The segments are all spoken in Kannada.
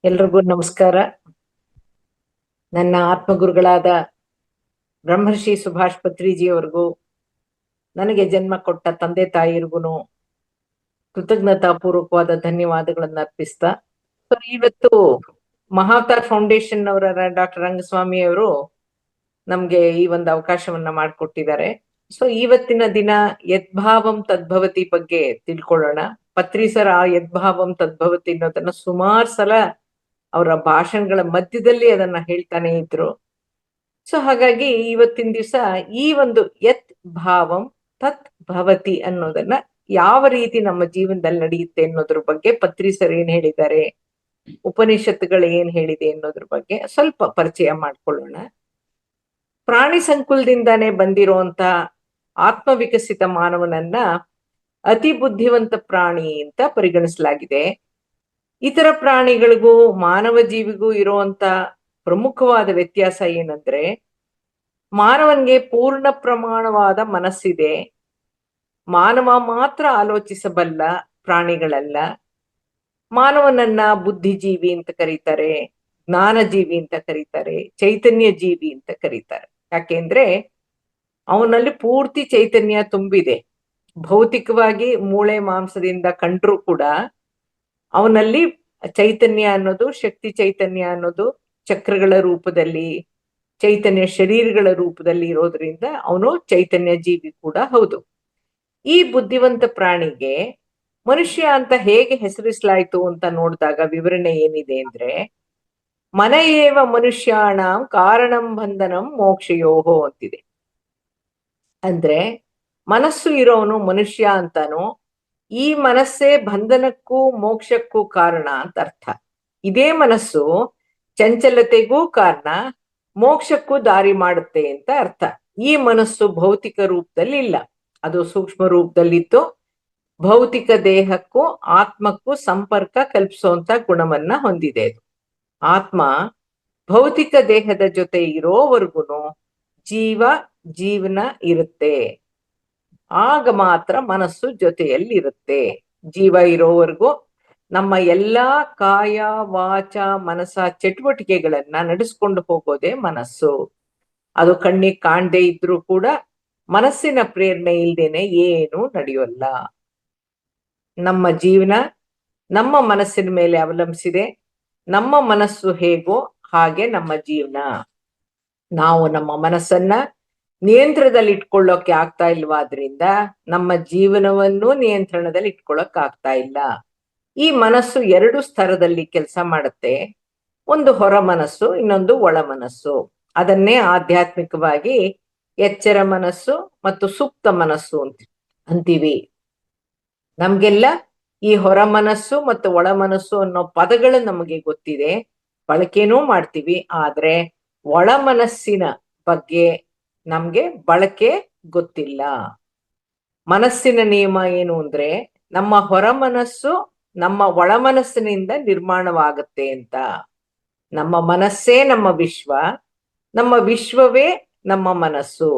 ಎಲ್ರಿಗೂ ನಮಸ್ಕಾರ. ನನ್ನ ಆತ್ಮಗುರುಗಳಾದ ಬ್ರಹ್ಮರ್ಷಿ ಸುಭಾಷ್ ಪತ್ರಿಜಿಯವರಿಗೂ, ನನಗೆ ಜನ್ಮ ಕೊಟ್ಟ ತಂದೆ ತಾಯಿರಿಗೂ ಕೃತಜ್ಞತಾ ಪೂರ್ವಕವಾದ ಧನ್ಯವಾದಗಳನ್ನ ಅರ್ಪಿಸ್ತಾ, ಇವತ್ತು ಮಹಾವತಾರ್ ಫೌಂಡೇಶನ್ ಅವರ ಡಾಕ್ಟರ್ ರಂಗಸ್ವಾಮಿ ಅವರು ನಮ್ಗೆ ಈ ಒಂದು ಅವಕಾಶವನ್ನ ಮಾಡಿಕೊಟ್ಟಿದ್ದಾರೆ. ಇವತ್ತಿನ ದಿನ ಯದ್ಭಾವಂ ತದ್ಭವತಿ ಬಗ್ಗೆ ತಿಳ್ಕೊಳ್ಳೋಣ. ಪತ್ರಿ ಸರ್ ಆ ಯದ್ಭಾವಂ ತದ್ಭವತಿ ಅನ್ನೋದನ್ನ ಸುಮಾರು ಸಲ ಅವರ ಭಾಷಣಗಳ ಮಧ್ಯದಲ್ಲಿ ಅದನ್ನ ಹೇಳ್ತಾನೆ ಇದ್ರು. ಹಾಗಾಗಿ ಇವತ್ತಿನ ದಿವಸ ಈ ಒಂದು ಯತ್ ಭಾವಂ ತತ್ ಭವತಿ ಅನ್ನೋದನ್ನ ಯಾವ ರೀತಿ ನಮ್ಮ ಜೀವನದಲ್ಲಿ ನಡೆಯುತ್ತೆ ಅನ್ನೋದ್ರ ಬಗ್ಗೆ ಪತ್ರಿ ಸರ್ ಏನ್ ಹೇಳಿದ್ದಾರೆ, ಉಪನಿಷತ್ತುಗಳು ಏನ್ ಹೇಳಿದೆ ಅನ್ನೋದ್ರ ಬಗ್ಗೆ ಸ್ವಲ್ಪ ಪರಿಚಯ ಮಾಡ್ಕೊಳ್ಳೋಣ. ಪ್ರಾಣಿ ಸಂಕುಲದಿಂದಾನೇ ಬಂದಿರುವಂತ ಆತ್ಮವಿಕಸಿತ ಮಾನವನನ್ನ ಅತಿ ಬುದ್ಧಿವಂತ ಪ್ರಾಣಿ ಅಂತ ಪರಿಗಣಿಸಲಾಗಿದೆ. ಇತರ ಪ್ರಾಣಿಗಳಿಗೂ ಮಾನವ ಜೀವಿಗೂ ಇರುವಂತ ಪ್ರಮುಖವಾದ ವ್ಯತ್ಯಾಸ ಏನಂದ್ರೆ, ಮಾನವನ್ಗೆ ಪೂರ್ಣ ಪ್ರಮಾಣವಾದ ಮನಸ್ಸಿದೆ. ಮಾನವ ಮಾತ್ರ ಆಲೋಚಿಸಬಲ್ಲ, ಪ್ರಾಣಿಗಳಲ್ಲ. ಮಾನವನನ್ನ ಬುದ್ಧಿಜೀವಿ ಅಂತ ಕರೀತಾರೆ, ಜ್ಞಾನಜೀವಿ ಅಂತ ಕರೀತಾರೆ, ಚೈತನ್ಯ ಜೀವಿ ಅಂತ ಕರೀತಾರೆ. ಯಾಕೆಂದ್ರೆ ಅವನಲ್ಲಿ ಪೂರ್ತಿ ಚೈತನ್ಯ ತುಂಬಿದೆ. ಭೌತಿಕವಾಗಿ ಮೂಳೆ ಮಾಂಸದಿಂದ ಕಂಡ್ರೂ ಕೂಡ ಅವನಲ್ಲಿ ಚೈತನ್ಯ ಅನ್ನೋದು, ಶಕ್ತಿ ಚೈತನ್ಯ ಅನ್ನೋದು ಚಕ್ರಗಳ ರೂಪದಲ್ಲಿ, ಚೈತನ್ಯ ಶರೀರಗಳ ರೂಪದಲ್ಲಿ ಇರೋದ್ರಿಂದ ಅವನು ಚೈತನ್ಯ ಜೀವಿ ಕೂಡ ಹೌದು. ಈ ಬುದ್ಧಿವಂತ ಪ್ರಾಣಿಗೆ ಮನುಷ್ಯ ಅಂತ ಹೇಗೆ ಹೆಸರಿಸಲಾಯ್ತು ಅಂತ ನೋಡಿದಾಗ ವಿವರಣೆ ಏನಿದೆ ಅಂದ್ರೆ, ಮನಯೇವ ಮನುಷ್ಯಾಣಂ ಕಾರಣಂ ಬಂಧನಂ ಮೋಕ್ಷಯೋಹೋ ಅಂತಿದೆ. ಅಂದ್ರೆ ಮನಸ್ಸು ಇರೋನು ಮನುಷ್ಯ ಅಂತಾನು, ಈ ಮನಸ್ಸೇ ಬಂಧನಕ್ಕೂ ಮೋಕ್ಷಕ್ಕೂ ಕಾರಣ ಅಂತ ಅರ್ಥ. ಇದೇ ಮನಸ್ಸು ಚಂಚಲತೆಗೂ ಕಾರಣ, ಮೋಕ್ಷಕ್ಕೂ ದಾರಿ ಮಾಡುತ್ತೆ ಅಂತ ಅರ್ಥ. ಈ ಮನಸ್ಸು ಭೌತಿಕ ರೂಪದಲ್ಲಿ ಇಲ್ಲ, ಅದು ಸೂಕ್ಷ್ಮ ರೂಪದಲ್ಲಿದ್ದು ಭೌತಿಕ ದೇಹಕ್ಕೂ ಆತ್ಮಕ್ಕೂ ಸಂಪರ್ಕ ಕಲ್ಪಿಸುವಂತ ಗುಣವನ್ನ ಹೊಂದಿದೆ. ಅದು ಆತ್ಮ ಭೌತಿಕ ದೇಹದ ಜೊತೆ ಇರೋವರೆಗೂ ಜೀವನ ಇರುತ್ತೆ. ಆಗ ಮಾತ್ರ ಮನಸ್ಸು ಜೊತೆಯಲ್ಲಿ ಇರುತ್ತೆ. ಜೀವ ಇರೋವರೆಗೂ ನಮ್ಮ ಎಲ್ಲಾ ಕಾಯ ವಾಚ ಮನಸ ಚಟುವಟಿಕೆಗಳನ್ನ ನಡೆಸ್ಕೊಂಡು ಹೋಗೋದೇ ಮನಸ್ಸು. ಅದು ಕಣ್ಣಿಗೆ ಕಾಣದೇ ಇದ್ರೂ ಕೂಡ ಮನಸ್ಸಿನ ಪ್ರೇರಣೆ ಇಲ್ದೇನೆ ಏನೂ ನಡೆಯೋಲ್ಲ. ನಮ್ಮ ಜೀವನ ನಮ್ಮ ಮನಸ್ಸಿನ ಮೇಲೆ ಅವಲಂಬಿಸಿದೆ. ನಮ್ಮ ಮನಸ್ಸು ಹೇಗೋ ಹಾಗೆ ನಮ್ಮ ಜೀವನ. ನಾವು ನಮ್ಮ ಮನಸ್ಸನ್ನ ನಿಯಂತ್ರಣದಲ್ಲಿ ಇಟ್ಕೊಳ್ಳೋಕೆ ಆಗ್ತಾ ಇಲ್ವಾದ್ರಿಂದ ನಮ್ಮ ಜೀವನವನ್ನು ನಿಯಂತ್ರಣದಲ್ಲಿ ಇಟ್ಕೊಳ್ಳೋಕ್ ಆಗ್ತಾ ಇಲ್ಲ. ಈ ಮನಸ್ಸು ಎರಡು ಸ್ತರದಲ್ಲಿ ಕೆಲಸ ಮಾಡುತ್ತೆ. ಒಂದು ಹೊರ ಮನಸ್ಸು, ಇನ್ನೊಂದು ಒಳ ಮನಸ್ಸು. ಅದನ್ನೇ ಆಧ್ಯಾತ್ಮಿಕವಾಗಿ ಎಚ್ಚರ ಮನಸ್ಸು ಮತ್ತು ಸುಪ್ತ ಮನಸ್ಸು ಅಂತೀವಿ. ನಮ್ಗೆಲ್ಲ ಈ ಹೊರ ಮನಸ್ಸು ಮತ್ತು ಒಳ ಮನಸ್ಸು ಅನ್ನೋ ಪದಗಳು ನಮಗೆ ಗೊತ್ತಿದೆ, ಬಳಕೆನೂ ಮಾಡ್ತೀವಿ. ಆದ್ರೆ ಒಳ ಮನಸ್ಸಿನ ಬಗ್ಗೆ ನಮ್ಗೆ ಬಳಕೆ ಗೊತ್ತಿಲ್ಲ. ಮನಸ್ಸಿನ ನಿಯಮ ಏನು ಅಂದ್ರೆ, ನಮ್ಮ ಹೊರ ಮನಸ್ಸು ನಮ್ಮ ಒಳ ಮನಸ್ಸಿನಿಂದ ನಿರ್ಮಾಣವಾಗುತ್ತೆ ಅಂತ. ನಮ್ಮ ಮನಸ್ಸೇ ನಮ್ಮ ವಿಶ್ವ, ನಮ್ಮ ವಿಶ್ವವೇ ನಮ್ಮ ಮನಸ್ಸು.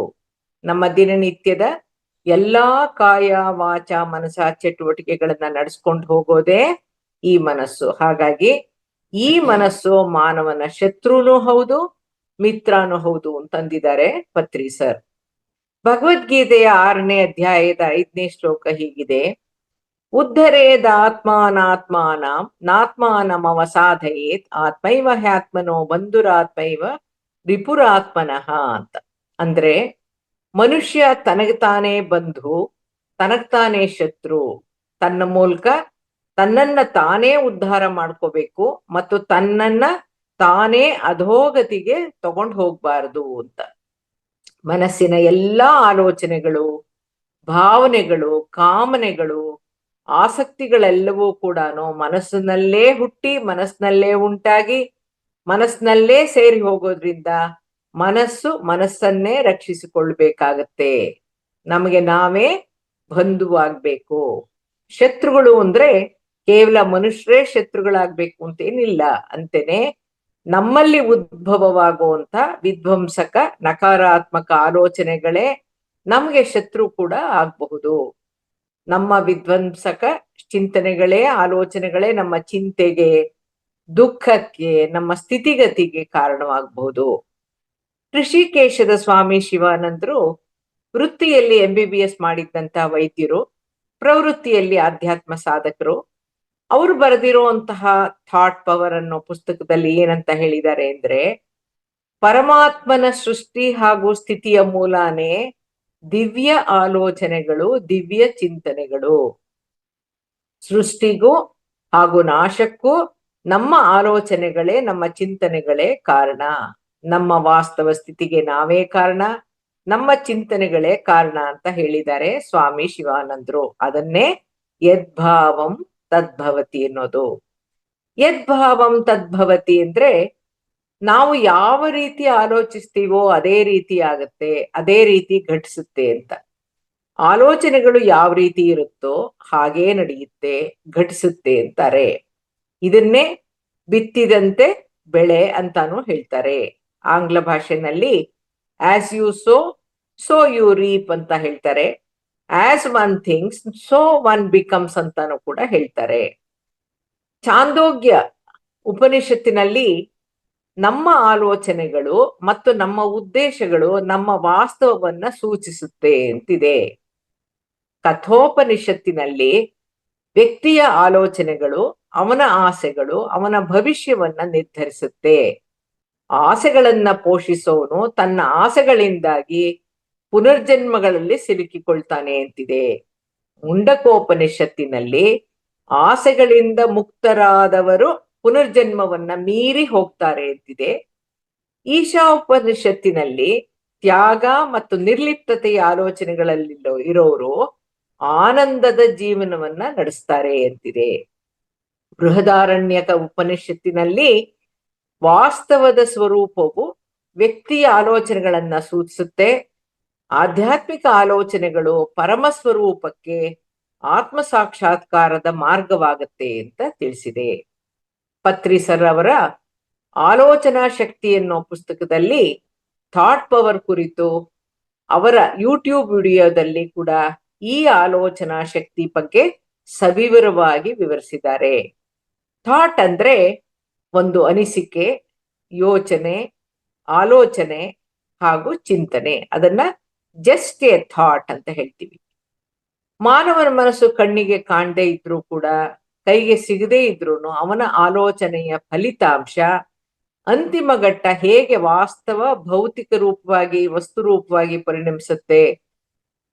ನಮ್ಮ ದಿನನಿತ್ಯದ ಎಲ್ಲಾ ಕಾಯ ವಾಚ ಮನಸ ಚಟುವಟಿಕೆಗಳನ್ನ ನಡೆಸ್ಕೊಂಡು ಹೋಗೋದೇ ಈ ಮನಸ್ಸು. ಹಾಗಾಗಿ ಈ ಮನಸ್ಸು ಮಾನವನ ಶತ್ರುನೂ ಹೌದು, ಮಿತ್ರನೂ ಹೌದು ಅಂತಂದಿದ್ದಾರೆ ಪತ್ರಿ ಸರ್. ಭಗವದ್ಗೀತೆಯ 6ನೇ ಅಧ್ಯಾಯದ 5ನೇ ಶ್ಲೋಕ ಹೀಗಿದೆ: ಉದ್ಧರೇದಾತ್ಮಾನಾತ್ಮಾನಂ ನಾತ್ಮಾನಮವಸಾಧಯೇತ್ ಆತ್ಮೈವ ಹ್ಯಾತ್ಮನೋ ಬಂಧುರಾತ್ಮೈವ ರಿಪುರಾತ್ಮನಃ ಅಂತ. ಅಂದ್ರೆ ಮನುಷ್ಯ ತನಗ್ತಾನೇ ಬಂಧು, ತನಗ್ತಾನೇ ಶತ್ರು. ತನ್ನ ಮೂಲಕ ತನ್ನನ್ನ ತಾನೇ ಉದ್ಧಾರ ಮಾಡ್ಕೋಬೇಕು ಮತ್ತು ತನ್ನನ್ನ ತಾನೇ ಅಧೋಗತಿಗೆ ತಗೊಂಡು ಹೋಗ್ಬಾರ್ದು ಅಂತ. ಮನಸ್ಸಿನ ಎಲ್ಲಾ ಆಲೋಚನೆಗಳು, ಭಾವನೆಗಳು, ಕಾಮನೆಗಳು, ಆಸಕ್ತಿಗಳೆಲ್ಲವೂ ಕೂಡ ಮನಸ್ಸಿನಲ್ಲೇ ಹುಟ್ಟಿ, ಮನಸ್ಸಿನಲ್ಲೇ ಉಂಟಾಗಿ, ಮನಸ್ಸಿನಲ್ಲೇ ಸೇರಿ ಹೋಗೋದ್ರಿಂದ ಮನಸ್ಸನ್ನೇ ರಕ್ಷಿಸಿಕೊಳ್ಬೇಕಾಗತ್ತೆ. ನಮಗೆ ನಾವೇ ಬಂಧುವಾಗ್ಬೇಕು. ಶತ್ರುಗಳು ಅಂದ್ರೆ ಕೇವಲ ಮನುಷ್ಯರೇ ಶತ್ರುಗಳಾಗ್ಬೇಕು ಅಂತೇನಿಲ್ಲ. ಅಂತೇನೆ ನಮ್ಮಲ್ಲಿ ಉದ್ಭವವಾಗುವಂತ ವಿಧ್ವಂಸಕ ನಕಾರಾತ್ಮಕ ಆಲೋಚನೆಗಳೇ ನಮ್ಗೆ ಶತ್ರು ಕೂಡ ಆಗ್ಬಹುದು. ನಮ್ಮ ವಿಧ್ವಂಸಕ ಚಿಂತನೆಗಳೇ, ಆಲೋಚನೆಗಳೇ ನಮ್ಮ ಚಿಂತೆಗೆ, ದುಃಖಕ್ಕೆ, ನಮ್ಮ ಸ್ಥಿತಿಗತಿಗೆ ಕಾರಣವಾಗಬಹುದು. ಋಷಿಕೇಶದ ಸ್ವಾಮಿ ಶಿವಾನಂದರು ವೃತ್ತಿಯಲ್ಲಿ MBBS ಮಾಡಿದ್ದಂತ ವೈದ್ಯರು, ಪ್ರವೃತ್ತಿಯಲ್ಲಿ ಆಧ್ಯಾತ್ಮ ಸಾಧಕರು. ಅವರು ಬರೆದಿರುವಂತಹ ಥಾಟ್ ಪವರ್ ಅನ್ನೋ ಪುಸ್ತಕದಲ್ಲಿ ಏನಂತ ಹೇಳಿದ್ದಾರೆ ಅಂದ್ರೆ, ಪರಮಾತ್ಮನ ಸೃಷ್ಟಿ ಹಾಗೂ ಸ್ಥಿತಿಯ ಮೂಲಾನೇ ದಿವ್ಯ ಆಲೋಚನೆಗಳು, ದಿವ್ಯ ಚಿಂತನೆಗಳು. ಸೃಷ್ಟಿಗೂ ಹಾಗೂ ನಾಶಕ್ಕೂ ನಮ್ಮ ಆಲೋಚನೆಗಳೇ, ನಮ್ಮ ಚಿಂತನೆಗಳೇ ಕಾರಣ. ನಮ್ಮ ವಾಸ್ತವ ಸ್ಥಿತಿಗೆ ನಾವೇ ಕಾರಣ, ನಮ್ಮ ಚಿಂತನೆಗಳೇ ಕಾರಣ ಅಂತ ಹೇಳಿದ್ದಾರೆ ಸ್ವಾಮಿ ಶಿವಾನಂದರು. ಅದನ್ನೇ ಯದ್ಭಾವಂ ತದ್ಭವತಿ ಅನ್ನೋದು. ಯದ್ಭಾವಂ ತದ್ಭವತಿ ಅಂದ್ರೆ, ನಾವು ಯಾವ ರೀತಿ ಆಲೋಚಿಸ್ತೀವೋ ಅದೇ ರೀತಿ ಆಗತ್ತೆ, ಅದೇ ರೀತಿ ಘಟಿಸುತ್ತೆ ಅಂತ. ಆಲೋಚನೆಗಳು ಯಾವ ರೀತಿ ಇರುತ್ತೋ ಹಾಗೇ ನಡೆಯುತ್ತೆ, ಘಟಿಸುತ್ತೆ ಅಂತಾರೆ. ಇದನ್ನೇ ಬಿತ್ತಿದಂತೆ ಬೆಳೆ ಅಂತಾನು ಹೇಳ್ತಾರೆ. ಆಂಗ್ಲ ಭಾಷೆನಲ್ಲಿ as you sow you reap ಅಂತ ಹೇಳ್ತಾರೆ. As one things so one becomes ಅಂತಾನು ಕೂಡ ಹೇಳ್ತಾರೆ. ಚಾಂದೋಗ್ಯ ಉಪನಿಷತ್ತಿನಲ್ಲಿ ನಮ್ಮ ಆಲೋಚನೆಗಳು ಮತ್ತು ನಮ್ಮ ಉದ್ದೇಶಗಳು ನಮ್ಮ ವಾಸ್ತವವನ್ನ ಸೂಚಿಸುತ್ತೆ ಅಂತಿದೆ. ಕಠೋಪನಿಷತ್ತಿನಲ್ಲಿ ವ್ಯಕ್ತಿಯ ಆಲೋಚನೆಗಳು, ಅವನ ಆಸೆಗಳು ಅವನ ಭವಿಷ್ಯವನ್ನ ನಿರ್ಧರಿಸುತ್ತೆ. ಆಸೆಗಳನ್ನ ಪೋಷಿಸೋನು ತನ್ನ ಆಸೆಗಳಿಂದಾಗಿ ಪುನರ್ಜನ್ಮಗಳಲ್ಲಿ ಸಿಲುಕಿಕೊಳ್ತಾನೆ ಅಂತಿದೆ. ಮುಂಡಕೋಪನಿಷತ್ತಿನಲ್ಲಿ ಆಸೆಗಳಿಂದ ಮುಕ್ತರಾದವರು ಪುನರ್ಜನ್ಮವನ್ನ ಮೀರಿ ಹೋಗ್ತಾರೆ ಅಂತಿದೆ. ಈಶಾ ಉಪನಿಷತ್ತಿನಲ್ಲಿ ತ್ಯಾಗ ಮತ್ತು ನಿರ್ಲಿಪ್ತತೆಯ ಆಲೋಚನೆಗಳಲ್ಲಿ ಇರೋರು ಆನಂದದ ಜೀವನವನ್ನ ನಡೆಸ್ತಾರೆ ಅಂತಿದೆ. ಬೃಹದಾರಣ್ಯಕ ಉಪನಿಷತ್ತಿನಲ್ಲಿ ವಾಸ್ತವದ ಸ್ವರೂಪವು ವ್ಯಕ್ತಿಯ ಆಲೋಚನೆಗಳನ್ನ ಸೂಚಿಸುತ್ತೆ. ಆಧ್ಯಾತ್ಮಿಕ ಆಲೋಚನೆಗಳು ಪರಮ ಸ್ವರೂಪಕ್ಕೆ ಆತ್ಮ ಸಾಕ್ಷಾತ್ಕಾರದ ಮಾರ್ಗವಾಗತ್ತೆ ಅಂತ ತಿಳಿಸಿದೆ. ಪತ್ರಿಸರ್ ಅವರ ಆಲೋಚನಾ ಶಕ್ತಿ ಅನ್ನೋ ಪುಸ್ತಕದಲ್ಲಿ ಥಾಟ್ ಪವರ್ ಕುರಿತು ಅವರ ಯೂಟ್ಯೂಬ್ ವಿಡಿಯೋದಲ್ಲಿ ಕೂಡ ಈ ಆಲೋಚನಾ ಶಕ್ತಿ ಬಗ್ಗೆ ಸವಿವರವಾಗಿ ವಿವರಿಸಿದ್ದಾರೆ. ಥಾಟ್ ಅಂದ್ರೆ ಒಂದು ಅನಿಸಿಕೆ, ಯೋಚನೆ, ಆಲೋಚನೆ ಹಾಗೂ ಚಿಂತನೆ. ಅದನ್ನ ಜಸ್ಟ್ ಎ ಥಾಟ್ ಅಂತ ಹೇಳ್ತೀವಿ. ಮಾನವನ ಮನಸ್ಸು ಕಣ್ಣಿಗೆ ಕಾಣದೇ ಇದ್ರೂ ಕೂಡ, ಕೈಗೆ ಸಿಗದೇ ಇದ್ರೂ ಅವನ ಆಲೋಚನೆಯ ಫಲಿತಾಂಶ ಅಂತಿಮ ಘಟ್ಟ ಹೇಗೆ ವಾಸ್ತವ ಭೌತಿಕ ರೂಪವಾಗಿ, ವಸ್ತು ರೂಪವಾಗಿ ಪರಿಣಮಿಸುತ್ತೆ,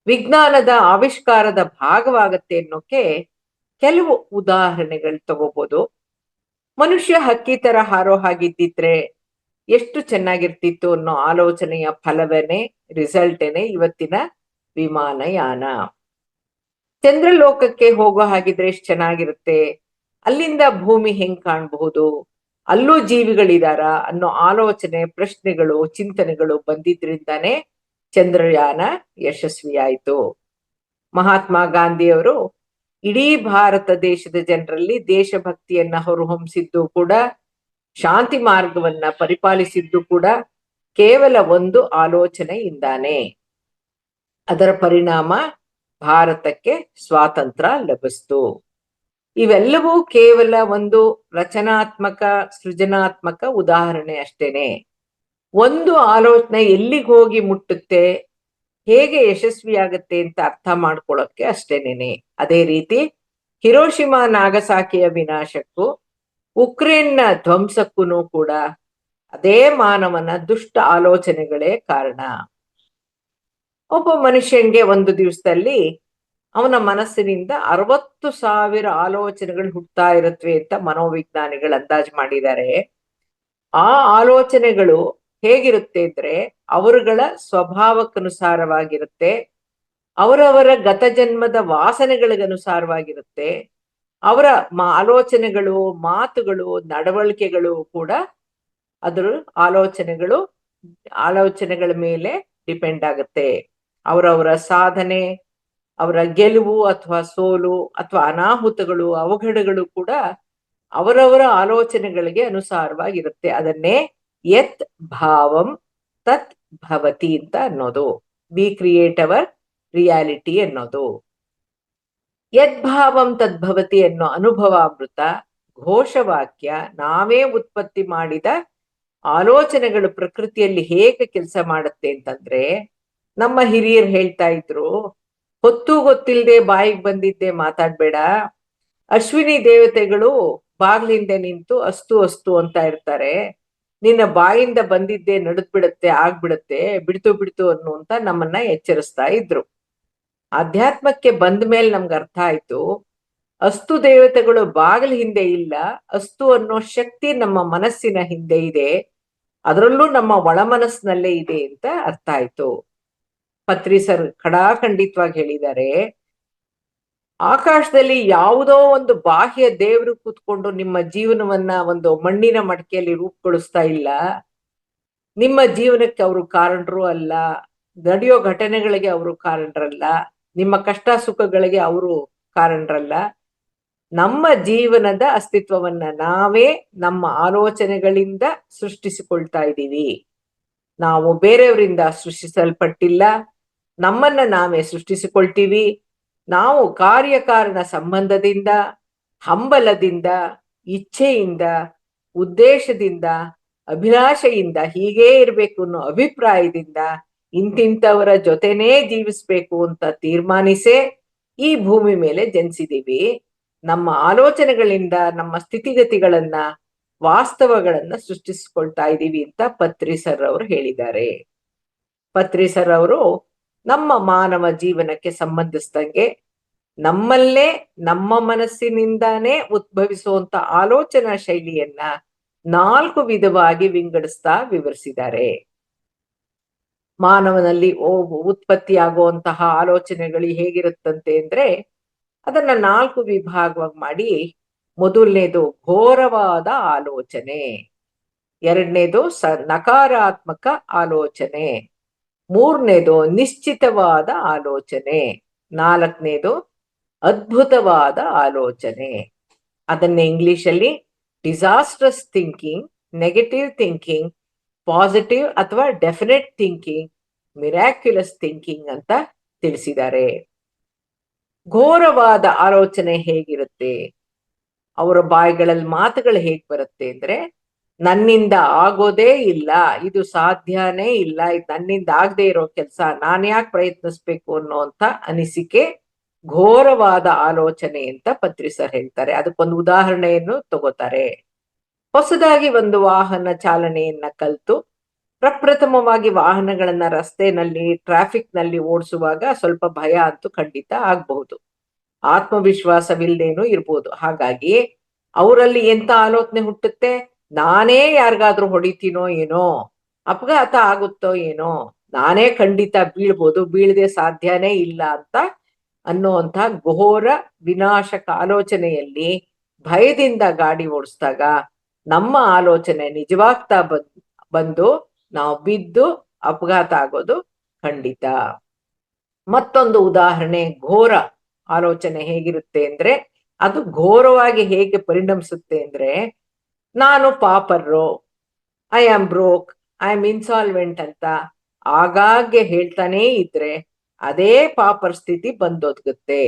ವಿಜ್ಞಾನದ ಆವಿಷ್ಕಾರದ ಭಾಗವಾಗತ್ತೆ ಅನ್ನೋಕೆ ಕೆಲವು ಉದಾಹರಣೆಗಳು ತಗೋಬಹುದು. ಮನುಷ್ಯ ಹಕ್ಕಿ ತರ ಹಾರೋ ಹಾಗಿದ್ದಿದ್ರೆ ಎಷ್ಟು ಚೆನ್ನಾಗಿರ್ತಿತ್ತು ಅನ್ನೋ ಆಲೋಚನೆಯ ಫಲವೇನೆ, ರಿಸಲ್ಟೇನೆ ಇವತ್ತಿನ ವಿಮಾನಯಾನ. ಚಂದ್ರಲೋಕಕ್ಕೆ ಹೋಗೋ ಹಾಗಿದ್ರೆ ಎಷ್ಟು ಚೆನ್ನಾಗಿರುತ್ತೆ, ಅಲ್ಲಿಂದ ಭೂಮಿ ಹೆಂಗ್ ಕಾಣಬಹುದು, ಅಲ್ಲೂ ಜೀವಿಗಳಿದಾರ ಅನ್ನೋ ಆಲೋಚನೆ, ಪ್ರಶ್ನೆಗಳು, ಚಿಂತನೆಗಳು ಬಂದಿದ್ರಿಂದಾನೇ ಚಂದ್ರಯಾನ ಯಶಸ್ವಿಯಾಯಿತು. ಮಹಾತ್ಮ ಗಾಂಧಿಯವರು ಇಡೀ ಭಾರತ ದೇಶದ ಜನರಲ್ಲಿ ದೇಶಭಕ್ತಿಯನ್ನ ಹೊರಹೊಮ್ಮಿಸಿದ್ದು ಕೂಡ, ಶಾಂತಿ ಮಾರ್ಗವನ್ನ ಪರಿಪಾಲಿಸಿದ್ದು ಕೂಡ ಕೇವಲ ಒಂದು ಆಲೋಚನೆಯಿಂದಾನೇ. ಅದರ ಪರಿಣಾಮ ಭಾರತಕ್ಕೆ ಸ್ವಾತಂತ್ರ್ಯ ಲಭಿಸ್ತು. ಇವೆಲ್ಲವೂ ಕೇವಲ ಒಂದು ರಚನಾತ್ಮಕ, ಸೃಜನಾತ್ಮಕ ಉದಾಹರಣೆ ಅಷ್ಟೇನೆ. ಒಂದು ಆಲೋಚನೆ ಎಲ್ಲಿಗೆ ಹೋಗಿ ಮುಟ್ಟುತ್ತೆ, ಹೇಗೆ ಯಶಸ್ವಿಯಾಗತ್ತೆ ಅಂತ ಅರ್ಥ ಮಾಡ್ಕೊಳ್ಳೋಕೆ ಅಷ್ಟೇನೇನೆ. ಅದೇ ರೀತಿ ಹಿರೋಶಿಮಾ ನಾಗಸಾಕಿಯ ವಿನಾಶಕ್ಕೂ ಉಕ್ರೇನ್ನ ಧ್ವಂಸಕ್ಕೂ ಕೂಡ ಅದೇ ಮಾನವನ ದುಷ್ಟ ಆಲೋಚನೆಗಳೇ ಕಾರಣ. ಒಬ್ಬ ಮನುಷ್ಯನ್ಗೆ ಒಂದು ದಿವಸದಲ್ಲಿ ಅವನ ಮನಸ್ಸಿನಿಂದ 60,000 ಆಲೋಚನೆಗಳು ಹುಟ್ಟುತ್ತಾ ಇರುತ್ತವೆ ಅಂತ ಮನೋವಿಜ್ಞಾನಿಗಳು ಅಂದಾಜು ಮಾಡಿದ್ದಾರೆ. ಆ ಆಲೋಚನೆಗಳು ಹೇಗಿರುತ್ತೆ ಅಂದ್ರೆ, ಅವರುಗಳ ಸ್ವಭಾವಕ್ಕನುಸಾರವಾಗಿರುತ್ತೆ, ಅವರವರ ಗತ ಜನ್ಮದ ವಾಸನೆಗಳಿಗನುಸಾರವಾಗಿರುತ್ತೆ. ಅವರ ಆಲೋಚನೆಗಳು, ಮಾತುಗಳು, ನಡವಳಿಕೆಗಳು ಕೂಡ ಅದರ ಆಲೋಚನೆಗಳ ಮೇಲೆ ಡಿಪೆಂಡ್ ಆಗುತ್ತೆ. ಅವರವರ ಸಾಧನೆ, ಅವರ ಗೆಲುವು ಅಥವಾ ಸೋಲು ಅಥವಾ ಅನಾಹುತಗಳು, ಅವಘಡಗಳು ಕೂಡ ಅವರವರ ಆಲೋಚನೆಗಳಿಗೆ ಅನುಸಾರವಾಗಿರುತ್ತೆ. ಅದನ್ನೇ ಯತ್ ಭಾವಂ ತತ್ ಭವತಿ ಅಂತ ಅನ್ನೋದು. ವಿ ಕ್ರಿಯೇಟ್ ಅವರ್ ರಿಯಾಲಿಟಿ ಅನ್ನೋದು. ಯದ್ಭಾವಂ ತದ್ಭವತಿ ಅನ್ನೋ ಅನುಭವಾಮೃತ ಘೋಷವಾಕ್ಯ, ನಾವೇ ಉತ್ಪತ್ತಿ ಮಾಡಿದ ಆಲೋಚನೆಗಳು ಪ್ರಕೃತಿಯಲ್ಲಿ ಹೇಗೆ ಕೆಲಸ ಮಾಡುತ್ತೆ ಅಂತಂದ್ರೆ, ನಮ್ಮ ಹಿರಿಯರು ಹೇಳ್ತಾ ಇದ್ರು, ಹೊತ್ತು ಗೊತ್ತಿಲ್ಲದೆ ಬಾಯಿಗೆ ಬಂದಿದ್ದೆ ಮಾತಾಡ್ಬೇಡ. ಅಶ್ವಿನಿ ದೇವತೆಗಳು ಬಾಗ್ಲಿಂದ ನಿಂತು ಅಸ್ತು ಅಸ್ತು ಅಂತ ಇರ್ತಾರೆ. ನಿನ್ನ ಬಾಯಿಂದ ಬಂದಿದ್ದೆ ನಡದ್ ಬಿಡುತ್ತೆ, ಆಗ್ಬಿಡುತ್ತೆ, ಬಿಡ್ತು ಬಿಡ್ತು ಅನ್ನುವಂತ ನಮ್ಮನ್ನ ಎಚ್ಚರಿಸ್ತಾ ಇದ್ರು. ಅಧ್ಯಾತ್ಮಕ್ಕೆ ಬಂದ ಮೇಲೆ ನಮ್ಗೆ ಅರ್ಥ ಆಯ್ತು, ಅಸ್ತು ದೇವತೆಗಳು ಬಾಗಿಲ ಹಿಂದೆ ಇಲ್ಲ, ಅಸ್ತು ಅನ್ನೋ ಶಕ್ತಿ ನಮ್ಮ ಮನಸ್ಸಿನ ಹಿಂದೆ ಇದೆ, ಅದರಲ್ಲೂ ನಮ್ಮ ಒಳ ಮನಸ್ಸಿನಲ್ಲೇ ಇದೆ ಅಂತ ಅರ್ಥ ಆಯ್ತು. ಪತ್ರಿ ಸರ್ ಖಡಾಖಂಡಿತವಾಗಿ ಹೇಳಿದ್ದಾರೆ, ಆಕಾಶದಲ್ಲಿ ಯಾವುದೋ ಒಂದು ಬಾಹ್ಯ ದೇವರು ಕೂತ್ಕೊಂಡು ನಿಮ್ಮ ಜೀವನವನ್ನ ಒಂದು ಮಣ್ಣಿನ ಮಡಕೆಯಲ್ಲಿ ರೂಪುಗೊಳಿಸ್ತಾ ಇಲ್ಲ. ನಿಮ್ಮ ಜೀವನಕ್ಕೆ ಅವರು ಕಾರಣರು ಅಲ್ಲ, ನಡೆಯೋ ಘಟನೆಗಳಿಗೆ ಅವರು ಕಾರಣರಲ್ಲ, ನಿಮ್ಮ ಕಷ್ಟ ಸುಖಗಳಿಗೆ ಅವರು ಕಾರಣರಲ್ಲ. ನಮ್ಮ ಜೀವನದ ಅಸ್ತಿತ್ವವನ್ನ ನಾವೇ ನಮ್ಮ ಆಲೋಚನೆಗಳಿಂದ ಸೃಷ್ಟಿಸಿಕೊಳ್ತಾ ಇದ್ದೀವಿ. ನಾವು ಬೇರೆಯವರಿಂದ ಸೃಷ್ಟಿಸಲ್ಪಟ್ಟಿಲ್ಲ, ನಮ್ಮನ್ನ ನಾವೇ ಸೃಷ್ಟಿಸಿಕೊಳ್ತೀವಿ. ನಾವು ಕಾರ್ಯಕಾರಣ ಸಂಬಂಧದಿಂದ, ಹಂಬಲದಿಂದ, ಇಚ್ಛೆಯಿಂದ, ಉದ್ದೇಶದಿಂದ, ಅಭಿಲಾಷೆಯಿಂದ ಹೀಗೇ ಇರ್ಬೇಕು ಅನ್ನೋ ಅಭಿಪ್ರಾಯದಿಂದ ಇಂತಿಂತವರ ಜೊತೆನೇ ಜೀವಿಸ್ಬೇಕು ಅಂತ ತೀರ್ಮಾನಿಸೇ ಈ ಭೂಮಿ ಮೇಲೆ ಜನಿಸಿದೀವಿ. ನಮ್ಮ ಆಲೋಚನೆಗಳಿಂದ ನಮ್ಮ ಸ್ಥಿತಿಗತಿಗಳನ್ನ, ವಾಸ್ತವಗಳನ್ನ ಸೃಷ್ಟಿಸಿಕೊಳ್ತಾ ಇದ್ದೀವಿ ಅಂತ ಪತ್ರಿ ಸರ್ ಅವರು ಹೇಳಿದ್ದಾರೆ. ಪತ್ರಿ ಸರ್ ಅವರು ನಮ್ಮ ಮಾನವ ಜೀವನಕ್ಕೆ ಸಂಬಂಧಿಸಿದಂಗೆ ನಮ್ಮಲ್ಲೇ ನಮ್ಮ ಮನಸ್ಸಿನಿಂದಾನೇ ಉದ್ಭವಿಸುವಂತ ಆಲೋಚನಾ ಶೈಲಿಯನ್ನ 4 ವಿಧವಾಗಿ ವಿಂಗಡಿಸ್ತಾ ವಿವರಿಸಿದ್ದಾರೆ. ಮಾನವನಲ್ಲಿ ಉತ್ಪತ್ತಿಯಾಗುವಂತಹ ಆಲೋಚನೆಗಳು ಹೇಗಿರುತ್ತಂತೆ ಅಂದ್ರೆ, ಅದನ್ನ 4 ವಿಭಾಗವಾಗಿ ಮಾಡಿ, ಮೊದಲನೇದು ಘೋರವಾದ ಆಲೋಚನೆ, ಎರಡನೇದು ನಕಾರಾತ್ಮಕ ಆಲೋಚನೆ, ಮೂರನೇದು ನಿಶ್ಚಿತವಾದ ಆಲೋಚನೆ, ನಾಲ್ಕನೇದು ಅದ್ಭುತವಾದ ಆಲೋಚನೆ. ಅದನ್ನೇ ಇಂಗ್ಲಿಷಲ್ಲಿ disastrous thinking, negative thinking, positive ಅಥವಾ ಡೆಫಿನೆಟ್ ಥಿಂಕಿಂಗ್, ಮಿರಾಕ್ಯುಲಸ್ ಥಿಂಕಿಂಗ್ ಅಂತ ತಿಳಿಸಿದ್ದಾರೆ. ಘೋರವಾದ ಆಲೋಚನೆ ಹೇಗಿರುತ್ತೆ, ಅವರ ಬಾಯಿಗಳಲ್ಲಿ ಮಾತುಗಳು ಹೇಗ್ ಬರುತ್ತೆ ಅಂದ್ರೆ, ನನ್ನಿಂದ ಆಗೋದೇ ಇಲ್ಲ, ಇದು ಸಾಧ್ಯನೇ ಇಲ್ಲ, ಇದು ನನ್ನಿಂದ ಆಗದೆ ಇರೋ ಕೆಲಸ, ನಾನು ಯಾಕೆ ಪ್ರಯತ್ನಿಸ್ಬೇಕು ಅನ್ನೋಂಥ ಅನಿಸಿಕೆ ಘೋರವಾದ ಆಲೋಚನೆ ಅಂತ ಪತ್ರಿ ಸರ್ ಹೇಳ್ತಾರೆ. ಅದಕ್ಕೊಂದು ಉದಾಹರಣೆಯನ್ನು ತಗೋತಾರೆ. ಹೊಸದಾಗಿ ಒಂದು ವಾಹನ ಚಾಲನೆಯನ್ನ ಕಲ್ತು ಪ್ರಪ್ರಥಮವಾಗಿ ವಾಹನಗಳನ್ನ ರಸ್ತೆನಲ್ಲಿ, ಟ್ರಾಫಿಕ್ ನಲ್ಲಿ ಓಡಿಸುವಾಗ ಸ್ವಲ್ಪ ಭಯ ಅಂತೂ ಖಂಡಿತ ಆಗ್ಬಹುದು, ಆತ್ಮವಿಶ್ವಾಸವಿಲ್ದೇನೂ ಇರ್ಬೋದು. ಹಾಗಾಗಿ ಅವರಲ್ಲಿ ಎಂತ ಆಲೋಚನೆ ಹುಟ್ಟುತ್ತೆ, ನಾನೇ ಯಾರಿಗಾದ್ರೂ ಹೊಡಿತೀನೋ ಏನೋ, ಅಪಘಾತ ಆಗುತ್ತೋ ಏನೋ, ನಾನೇ ಖಂಡಿತ ಬೀಳ್ಬೋದು, ಬೀಳದೆ ಸಾಧ್ಯನೇ ಇಲ್ಲ ಅಂತ ಅನ್ನುವಂಥ ಘೋರ ವಿನಾಶಕ ಆಲೋಚನೆಯಲ್ಲಿ ಭಯದಿಂದ ಗಾಡಿ ಓಡಿಸಿದಾಗ ನಮ್ಮ ಆಲೋಚನೆ ನಿಜವಾಗ್ತಾ ಬಂದು ನಾವು ಬಿದ್ದು ಅಪಘಾತ ಆಗೋದು ಖಂಡಿತ. ಮತ್ತೊಂದು ಉದಾಹರಣೆ, ಘೋರ ಆಲೋಚನೆ ಹೇಗಿರುತ್ತೆ ಅಂದ್ರೆ, ಅದು ಘೋರವಾಗಿ ಹೇಗೆ ಪರಿಣಮಿಸುತ್ತೆ ಅಂದ್ರೆ, ನಾನು ಪಾಪರ್ರು, I am broke, I am insolvent ಅಂತ ಆಗಾಗ್ಗೆ ಹೇಳ್ತಾನೇ ಇದ್ರೆ ಅದೇ ಪಾಪರ್ ಸ್ಥಿತಿ ಬಂದೊದಗುತ್ತೆ,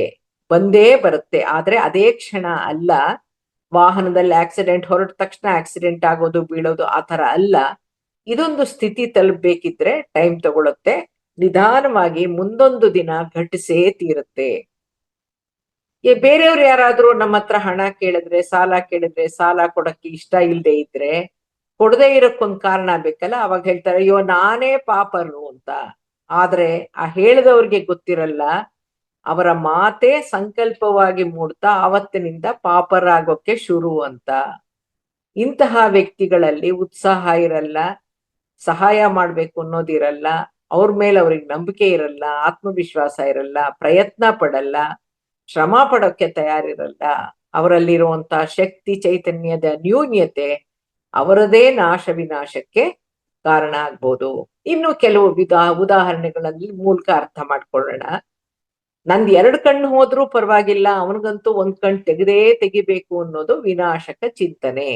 ಬಂದೇ ಬರುತ್ತೆ. ಆದ್ರೆ ಅದೇ ಕ್ಷಣ ಅಲ್ಲ. ವಾಹನದಲ್ಲಿ ಆಕ್ಸಿಡೆಂಟ್ ಹೊರಟ ತಕ್ಷಣ ಆಕ್ಸಿಡೆಂಟ್ ಆಗೋದು, ಬೀಳೋದು ಆ ತರ ಅಲ್ಲ. ಇದೊಂದು ಸ್ಥಿತಿ ತಲುಪಬೇಕಿದ್ರೆ ಟೈಮ್ ತಗೊಳುತ್ತೆ, ನಿಧಾನವಾಗಿ ಮುಂದೊಂದು ದಿನ ಘಟಿಸೇ ತೀರುತ್ತೆ. ಬೇರೆಯವ್ರು ಯಾರಾದ್ರೂ ನಮ್ಮ ಹತ್ರ ಹಣ ಕೇಳಿದ್ರೆ, ಸಾಲ ಕೇಳಿದ್ರೆ, ಸಾಲ ಕೊಡಕ್ಕೆ ಇಷ್ಟ ಇಲ್ಲದೆ ಇದ್ರೆ, ಕೊಡದೇ ಇರಕ್ಕೊಂದ್ ಕಾರಣ ಬೇಕಲ್ಲ, ಅವಾಗ ಹೇಳ್ತಾರೆ ಅಯ್ಯೋ ನಾನೇ ಪಾಪರು ಅಂತ. ಆದ್ರೆ ಆ ಹೇಳಿದವ್ರಿಗೆ ಗೊತ್ತಿರಲ್ಲ, ಅವರ ಮಾತೇ ಸಂಕಲ್ಪವಾಗಿ ಮೂಡ್ತಾ ಆವತ್ತಿನಿಂದ ಪಾಪರಾಗೋಕೆ ಶುರು ಅಂತ. ಇಂತಹ ವ್ಯಕ್ತಿಗಳಲ್ಲಿ ಉತ್ಸಾಹ ಇರಲ್ಲ, ಸಹಾಯ ಮಾಡ್ಬೇಕು ಅನ್ನೋದಿರಲ್ಲ, ಅವ್ರ ಮೇಲೆ ಅವ್ರಿಗೆ ನಂಬಿಕೆ ಇರಲ್ಲ, ಆತ್ಮವಿಶ್ವಾಸ ಇರಲ್ಲ, ಪ್ರಯತ್ನ ಪಡಲ್ಲ, ಶ್ರಮ ಪಡೋಕೆ ತಯಾರಿರಲ್ಲ. ಅವರಲ್ಲಿರುವಂತ ಶಕ್ತಿ ಚೈತನ್ಯದ ನ್ಯೂನ್ಯತೆ ಅವರದೇ ನಾಶ ವಿನಾಶಕ್ಕೆ ಕಾರಣ ಆಗ್ಬೋದು. ಇನ್ನು ಕೆಲವು ಉದಾಹರಣೆಗಳಲ್ಲಿ ಮೂಲಕ ಅರ್ಥ ಮಾಡ್ಕೊಳ್ಳೋಣ. ನಂದ್ 2 ಕಣ್ಣು ಹೋದ್ರೂ ಪರವಾಗಿಲ್ಲ, ಅವನಿಗಂತೂ 1 ಕಣ್ಣು ತೆಗಿಬೇಕು ಅನ್ನೋದು ವಿನಾಶಕ ಚಿಂತನೆ.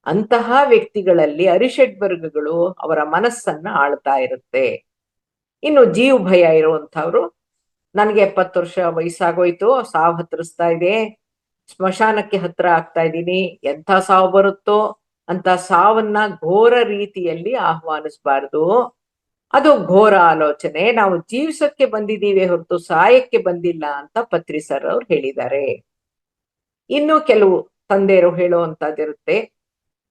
ಅಂತಹ ವ್ಯಕ್ತಿಗಳಲ್ಲಿ ಅರಿಷಡ್ವರ್ಗಗಳು ಅವರ ಮನಸ್ಸನ್ನ ಆಳ್ತಾ ಇರುತ್ತೆ. ಇನ್ನು ಜೀವ ಭಯ ಇರುವಂತವ್ರು, ನನ್ಗೆ 70 ವರ್ಷ ವಯಸ್ಸಾಗೋಯ್ತು, ಸಾವು ಹತ್ತಿರಿಸ್ತಾ ಇದೆ, ಸ್ಮಶಾನಕ್ಕೆ ಹತ್ರ ಆಗ್ತಾ ಇದ್ದೀನಿ, ಎಂಥ ಸಾವು ಬರುತ್ತೋ ಅಂತ ಸಾವನ್ನ ಘೋರ ರೀತಿಯಲ್ಲಿ ಆಹ್ವಾನಿಸಬಾರ್ದು. ಅದು ಘೋರ ಆಲೋಚನೆ. ನಾವು ಜೀವಿಸಕ್ಕೆ ಬಂದಿದ್ದೀವಿ ಹೊರತು ಸಾಯಕ್ಕೆ ಬಂದಿಲ್ಲ ಅಂತ ಪತ್ರಿ ಸರ್ ಅವ್ರು ಹೇಳಿದ್ದಾರೆ. ಇನ್ನು ಕೆಲವು ತಂದೆಯರು ಹೇಳುವಂತದ್ದಿರುತ್ತೆ,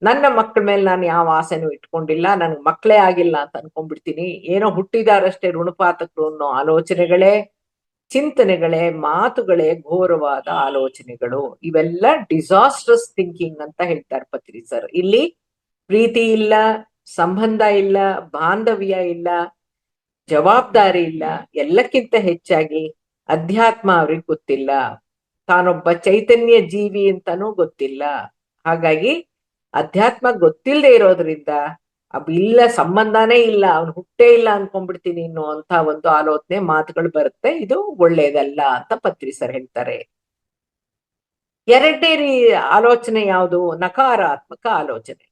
ನನ್ನ ಮಕ್ಕಳ ಮೇಲೆ ನಾನು ಯಾವ ಆಸೆನೂ ಇಟ್ಕೊಂಡಿಲ್ಲ, ನನ್ಗೆ ಮಕ್ಕಳೇ ಆಗಿಲ್ಲ ಅಂತ ಅನ್ಕೊಂಡ್ಬಿಡ್ತೀನಿ, ಏನೋ ಹುಟ್ಟಿದಾರಷ್ಟೇ ಋಣಪಾತಕರು ಅನ್ನೋ ಆಲೋಚನೆಗಳೇ, ಚಿಂತನೆಗಳೇ, ಮಾತುಗಳೇ ಘೋರವಾದ ಆಲೋಚನೆಗಳು. ಇವೆಲ್ಲ ಡಿಸಾಸ್ಟ್ರಸ್ ಥಿಂಕಿಂಗ್ ಅಂತ ಹೇಳ್ತಾರೆ ಪತ್ರಿ ಸರ್. ಇಲ್ಲಿ ಪ್ರೀತಿ ಇಲ್ಲ, ಸಂಬಂಧ ಇಲ್ಲ, ಬಾಂಧವ್ಯ ಇಲ್ಲ, ಜವಾಬ್ದಾರಿ ಇಲ್ಲ, ಎಲ್ಲಕ್ಕಿಂತ ಹೆಚ್ಚಾಗಿ ಅಧ್ಯಾತ್ಮ ಅವ್ರಿಗೆ ಗೊತ್ತಿಲ್ಲ, ತಾನೊಬ್ಬ ಚೈತನ್ಯ ಜೀವಿ ಅಂತಾನೂ ಗೊತ್ತಿಲ್ಲ. ಹಾಗಾಗಿ ಅಧ್ಯಾತ್ಮ ಗೊತ್ತಿಲ್ಲದೆ ಇರೋದ್ರಿಂದ ಇಲ್ಲ, ಸಂಬಂಧನೇ ಇಲ್ಲ, ಅವ್ನು ಹುಟ್ಟೇ ಇಲ್ಲ ಅನ್ಕೊಂಡ್ಬಿಡ್ತೀನಿ ಅನ್ನುವಂತ ಒಂದು ಆಲೋಚನೆ ಮಾತುಗಳು ಬರುತ್ತೆ. ಇದು ಒಳ್ಳೇದಲ್ಲ ಅಂತ ಪತ್ರಿ ಸರ್ ಹೇಳ್ತಾರೆ. ಎರಡನೇ ಆಲೋಚನೆ ಯಾವುದು? ನಕಾರಾತ್ಮಕ ಆಲೋಚನೆ.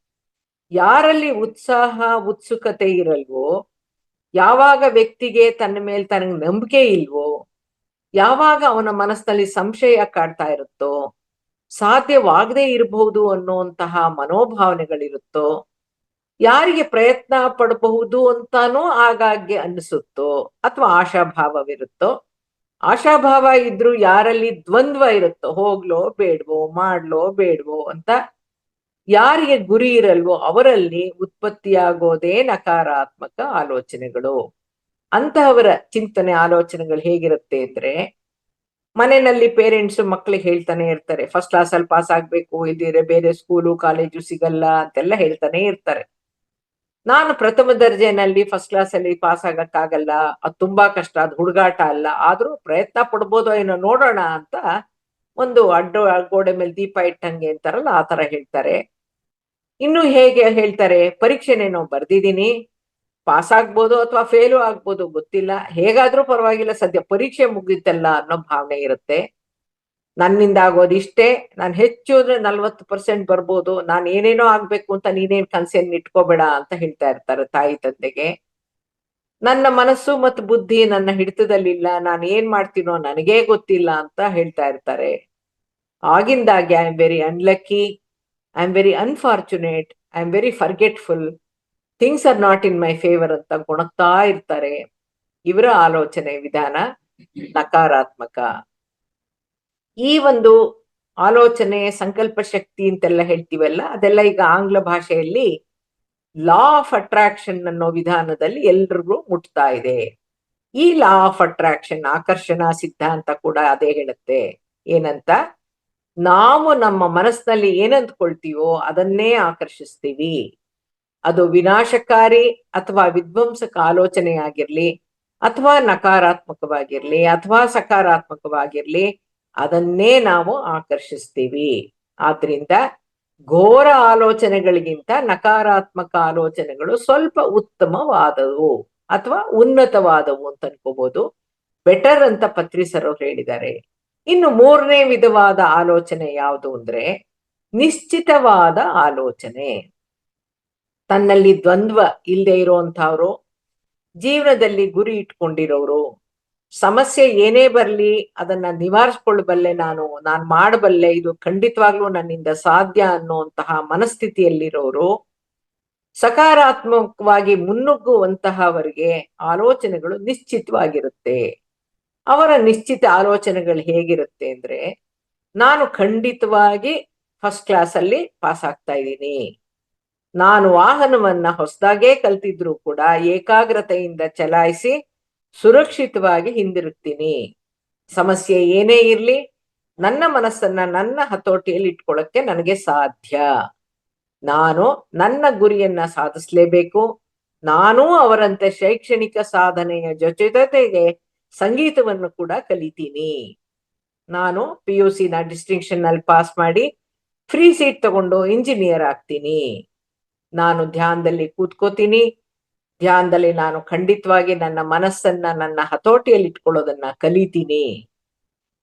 ಯಾರಲ್ಲಿ ಉತ್ಸಾಹ ಉತ್ಸುಕತೆ ಇರಲ್ವೋ, ಯಾವಾಗ ವ್ಯಕ್ತಿಗೆ ತನ್ನ ಮೇಲೆ ತನಗೆ ನಂಬಿಕೆ ಇಲ್ವೋ, ಯಾವಾಗ ಅವನ ಮನಸ್ಸಿನಲ್ಲಿ ಸಂಶಯ ಕಾಡ್ತಾ ಇರುತ್ತೋ, ಸಾಧ್ಯವಾಗದೇ ಇರಬಹುದು ಅನ್ನುವಂತಹ ಮನೋಭಾವನೆಗಳಿರುತ್ತೋ, ಯಾರಿಗೆ ಪ್ರಯತ್ನ ಪಡಬಹುದು ಅಂತಾನೂ ಆಗಾಗ್ಗೆ ಅನಿಸುತ್ತೋ, ಅಥವಾ ಆಶಾಭಾವವಿರುತ್ತೋ, ಆಶಾಭಾವ ಇದ್ರೂ ಯಾರಲ್ಲಿ ದ್ವಂದ್ವ ಇರುತ್ತೋ, ಹೋಗ್ಲೋ ಬೇಡ್ವೋ, ಮಾಡ್ಲೋ ಬೇಡ್ವೋ ಅಂತ ಯಾರಿಗೆ ಗುರಿ ಇರಲ್ವೋ ಅವರಲ್ಲಿ ಉತ್ಪತ್ತಿಯಾಗೋದೇ ನಕಾರಾತ್ಮಕ ಆಲೋಚನೆಗಳು. ಅಂತಹವರ ಚಿಂತನೆ ಆಲೋಚನೆಗಳು ಹೇಗಿರುತ್ತೆ ಅಂದ್ರೆ, ಮನೆಯಲ್ಲಿ ಪೇರೆಂಟ್ಸ್ ಮಕ್ಳಿಗೆ ಹೇಳ್ತಾನೆ ಇರ್ತಾರೆ, ಫಸ್ಟ್ ಕ್ಲಾಸ್ ಅಲ್ಲಿ ಪಾಸ್ ಆಗ್ಬೇಕು, ಇಲ್ದಿದ್ರೆ ಬೇರೆ ಸ್ಕೂಲು ಕಾಲೇಜು ಸಿಗಲ್ಲ ಅಂತೆಲ್ಲ ಹೇಳ್ತಾನೆ ಇರ್ತಾರೆ. ನಾನು ಪ್ರಥಮ ದರ್ಜೆನಲ್ಲಿ ಫಸ್ಟ್ ಕ್ಲಾಸ್ ಅಲ್ಲಿ ಪಾಸ್ ಆಗಕ್ಕಾಗಲ್ಲ, ಅದು ತುಂಬಾ ಕಷ್ಟ, ಅದು ಹುಡುಗಾಟ ಅಲ್ಲ, ಆದ್ರೂ ಪ್ರಯತ್ನ ಪಡ್ಬೋದೋ ಏನೋ ನೋಡೋಣ ಅಂತ ಒಂದು ಗೋಡೆ ಮೇಲೆ ದೀಪ ಇಟ್ಟಂಗೆ ಅಂತಾರಲ್ಲ, ಆ ತರ ಹೇಳ್ತಾರೆ. ಇನ್ನು ಹೇಗೆ ಹೇಳ್ತಾರೆ, ಪರೀಕ್ಷೆನೇನೋ ಬರ್ದಿದ್ದೀನಿ, ಪಾಸ್ ಆಗ್ಬೋದು ಅಥವಾ ಫೇಲು ಆಗ್ಬೋದು ಗೊತ್ತಿಲ್ಲ, ಹೇಗಾದ್ರೂ ಪರವಾಗಿಲ್ಲ, ಸದ್ಯ ಪರೀಕ್ಷೆ ಮುಗಿತಲ್ಲ ಅನ್ನೋ ಭಾವನೆ ಇರುತ್ತೆ. ನನ್ನಿಂದ ಆಗೋದು ಇಷ್ಟೇ, ನಾನು ಹೆಚ್ಚು ಅಂದ್ರೆ 40% ಬರ್ಬೋದು, ನಾನು ಏನೇನೋ ಆಗ್ಬೇಕು ಅಂತ ನೀನೇನ್ ಕನ್ಸೇನ್ ಇಟ್ಕೋಬೇಡ ಅಂತ ಹೇಳ್ತಾ ಇರ್ತಾರೆ ತಾಯಿ ತಂದೆಗೆ. ನನ್ನ ಮನಸ್ಸು ಮತ್ತು ಬುದ್ಧಿ ನನ್ನ ಹಿಡಿತದಲ್ಲಿಲ್ಲ, ನಾನು ಏನ್ ಮಾಡ್ತೀನೋ ನನಗೇ ಗೊತ್ತಿಲ್ಲ ಅಂತ ಹೇಳ್ತಾ ಇರ್ತಾರೆ. ಆಗಿಂದಾಗೆ I am very unlucky, I am very unfortunate, I am very forgetful, things are not in my favour ಅಂತ ಗೊಣಗ್ತಾ ಇರ್ತಾರೆ. ಇವರ ಆಲೋಚನೆ ವಿಧಾನ ನಕಾರಾತ್ಮಕ. ಈ ಒಂದು ಆಲೋಚನೆ, ಸಂಕಲ್ಪ ಶಕ್ತಿ ಅಂತೆಲ್ಲ ಹೇಳ್ತೀವಲ್ಲ, ಅದೆಲ್ಲ ಈಗ ಆಂಗ್ಲ ಭಾಷೆಯಲ್ಲಿ ಲಾ ಆಫ್ ಅಟ್ರಾಕ್ಷನ್ ಅನ್ನೋ ವಿಧಾನದಲ್ಲಿ ಎಲ್ರಿಗೂ ಮುಟ್ತಾ ಇದೆ. ಈ ಲಾ ಆಫ್ ಅಟ್ರಾಕ್ಷನ್, ಆಕರ್ಷಣಾ ಸಿದ್ಧಾಂತ ಕೂಡ ಅದೇ ಹೇಳುತ್ತೆ. ಏನಂತ, ನಾವು ನಮ್ಮ ಮನಸ್ಸಿನಲ್ಲಿ ಏನಂದ್ಕೊಳ್ತೀವೋ ಅದನ್ನೇ ಆಕರ್ಷಿಸ್ತೀವಿ. ಅದು ವಿನಾಶಕಾರಿ ಅಥವಾ ವಿಧ್ವಂಸಕ ಆಲೋಚನೆ ಆಗಿರ್ಲಿ, ಅಥವಾ ನಕಾರಾತ್ಮಕವಾಗಿರ್ಲಿ, ಅಥವಾ ಸಕಾರಾತ್ಮಕವಾಗಿರ್ಲಿ, ಅದನ್ನೇ ನಾವು ಆಕರ್ಷಿಸ್ತೀವಿ. ಆದ್ರಿಂದ ಘೋರ ಆಲೋಚನೆಗಳಿಗಿಂತ ನಕಾರಾತ್ಮಕ ಆಲೋಚನೆಗಳು ಸ್ವಲ್ಪ ಉತ್ತಮವಾದವು ಅಥವಾ ಉನ್ನತವಾದವು ಅಂತ ಅನ್ಕೋಬಹುದು. ಬೆಟರ್ ಅಂತ ಪತ್ರಿ ಸರ್ ಅವ್ರು ಹೇಳಿದ್ದಾರೆ. ಇನ್ನು ಮೂರನೇ ವಿಧವಾದ ಆಲೋಚನೆ ಯಾವುದು ಅಂದ್ರೆ ನಿಶ್ಚಿತವಾದ ಆಲೋಚನೆ. ತನ್ನಲ್ಲಿ ದ್ವಂದ್ವ ಇಲ್ಲದೆ ಇರುವಂತವ್ರು, ಜೀವನದಲ್ಲಿ ಗುರಿ ಇಟ್ಕೊಂಡಿರೋರು, ಸಮಸ್ಯೆ ಏನೇ ಬರ್ಲಿ ಅದನ್ನ ನಿವಾರಿಸ್ಕೊಳ್ಬಲ್ಲೆ, ನಾನ್ ಮಾಡಬಲ್ಲೆ, ಇದು ಖಂಡಿತವಾಗ್ಲೂ ನನ್ನಿಂದ ಸಾಧ್ಯ ಅನ್ನುವಂತಹ ಮನಸ್ಥಿತಿಯಲ್ಲಿರೋರು, ಸಕಾರಾತ್ಮಕವಾಗಿ ಮುನ್ನುಗ್ಗುವಂತಹವರಿಗೆ ಆಲೋಚನೆಗಳು ನಿಶ್ಚಿತವಾಗಿರುತ್ತೆ. ಅವರ ನಿಶ್ಚಿತ ಆಲೋಚನೆಗಳು ಹೇಗಿರುತ್ತೆ ಅಂದ್ರೆ, ನಾನು ಖಂಡಿತವಾಗಿ ಫಸ್ಟ್ ಕ್ಲಾಸ್ ಅಲ್ಲಿ ಪಾಸ್ ಆಗ್ತಾ ಇದ್ದೀನಿ, ನಾನು ವಾಹನವನ್ನ ಹೊಸದಾಗೇ ಕಲ್ತಿದ್ರು ಕೂಡ ಏಕಾಗ್ರತೆಯಿಂದ ಚಲಾಯಿಸಿ ಸುರಕ್ಷಿತವಾಗಿ ಹಿಂದಿರುಗ್ತೀನಿ, ಸಮಸ್ಯೆ ಏನೇ ಇರ್ಲಿ ನನ್ನ ಮನಸ್ಸನ್ನ ನನ್ನ ಹತೋಟಿಯಲ್ಲಿ ಇಟ್ಕೊಳ್ಳಕ್ಕೆ ನನಗೆ ಸಾಧ್ಯ, ನಾನು ನನ್ನ ಗುರಿಯನ್ನ ಸಾಧಿಸ್ಲೇಬೇಕು, ನಾನೂ ಅವರಂತೆ ಶೈಕ್ಷಣಿಕ ಸಾಧನೆಯ ಜೊತೆಗೆ ಸಂಗೀತವನ್ನು ಕೂಡ ಕಲಿತೀನಿ, ನಾನು PUC ಡಿಸ್ಟಿಂಕ್ಷನ್ ನಲ್ಲಿ ಪಾಸ್ ಮಾಡಿ ಫ್ರೀ ಸೀಟ್ ತಗೊಂಡು ಇಂಜಿನಿಯರ್ ಆಗ್ತೀನಿ, ನಾನು ಧ್ಯಾನದಲ್ಲಿ ಕೂತ್ಕೋತೀನಿ, ಧ್ಯಾನದಲ್ಲಿ ನಾನು ಖಂಡಿತವಾಗಿ ನನ್ನ ಮನಸ್ಸನ್ನ ನನ್ನ ಹತೋಟಿಯಲ್ಲಿ ಇಟ್ಕೊಳ್ಳೋದನ್ನ ಕಲಿತೀನಿ,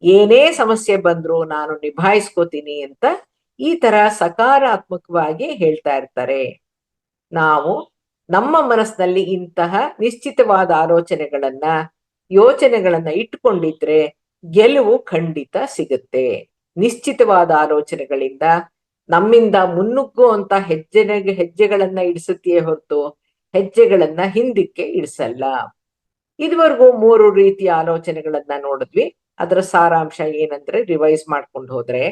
ಏನೇ ಸಮಸ್ಯೆ ಬಂದ್ರು ನಾನು ನಿಭಾಯಿಸ್ಕೋತೀನಿ ಅಂತ ಈ ತರ ಸಕಾರಾತ್ಮಕವಾಗಿ ಹೇಳ್ತಾ ಇರ್ತಾರೆ. ನಾವು ನಮ್ಮ ಮನಸ್ಸಿನಲ್ಲಿ ಇಂತಹ ನಿಶ್ಚಿತವಾದ ಯೋಚನೆಗಳನ್ನ ಇಟ್ಕೊಂಡಿದ್ರೆ ಗೆಲುವು ಖಂಡಿತ ಸಿಗುತ್ತೆ. ನಿಶ್ಚಿತವಾದ ಆಲೋಚನೆಗಳಿಂದ ನಮ್ಮಿಂದ ಮುನ್ನುಗ್ಗುವಂತ ಹೆಜ್ಜೆಗಳನ್ನ ಇಡಿಸುತ್ತೆಯೇ ಹೊರತು ಹೆಜ್ಜೆಗಳನ್ನ ಹಿಂದಕ್ಕೆ ಇಡಿಸಲ್ಲ. ಇದುವರೆಗೂ 3 ರೀತಿಯ ಆಲೋಚನೆಗಳನ್ನ ನೋಡಿದ್ವಿ. ಅದರ ಸಾರಾಂಶ ಏನಂದ್ರೆ, ರಿವೈಸ್ ಮಾಡ್ಕೊಂಡು ಹೋದ್ರೆ,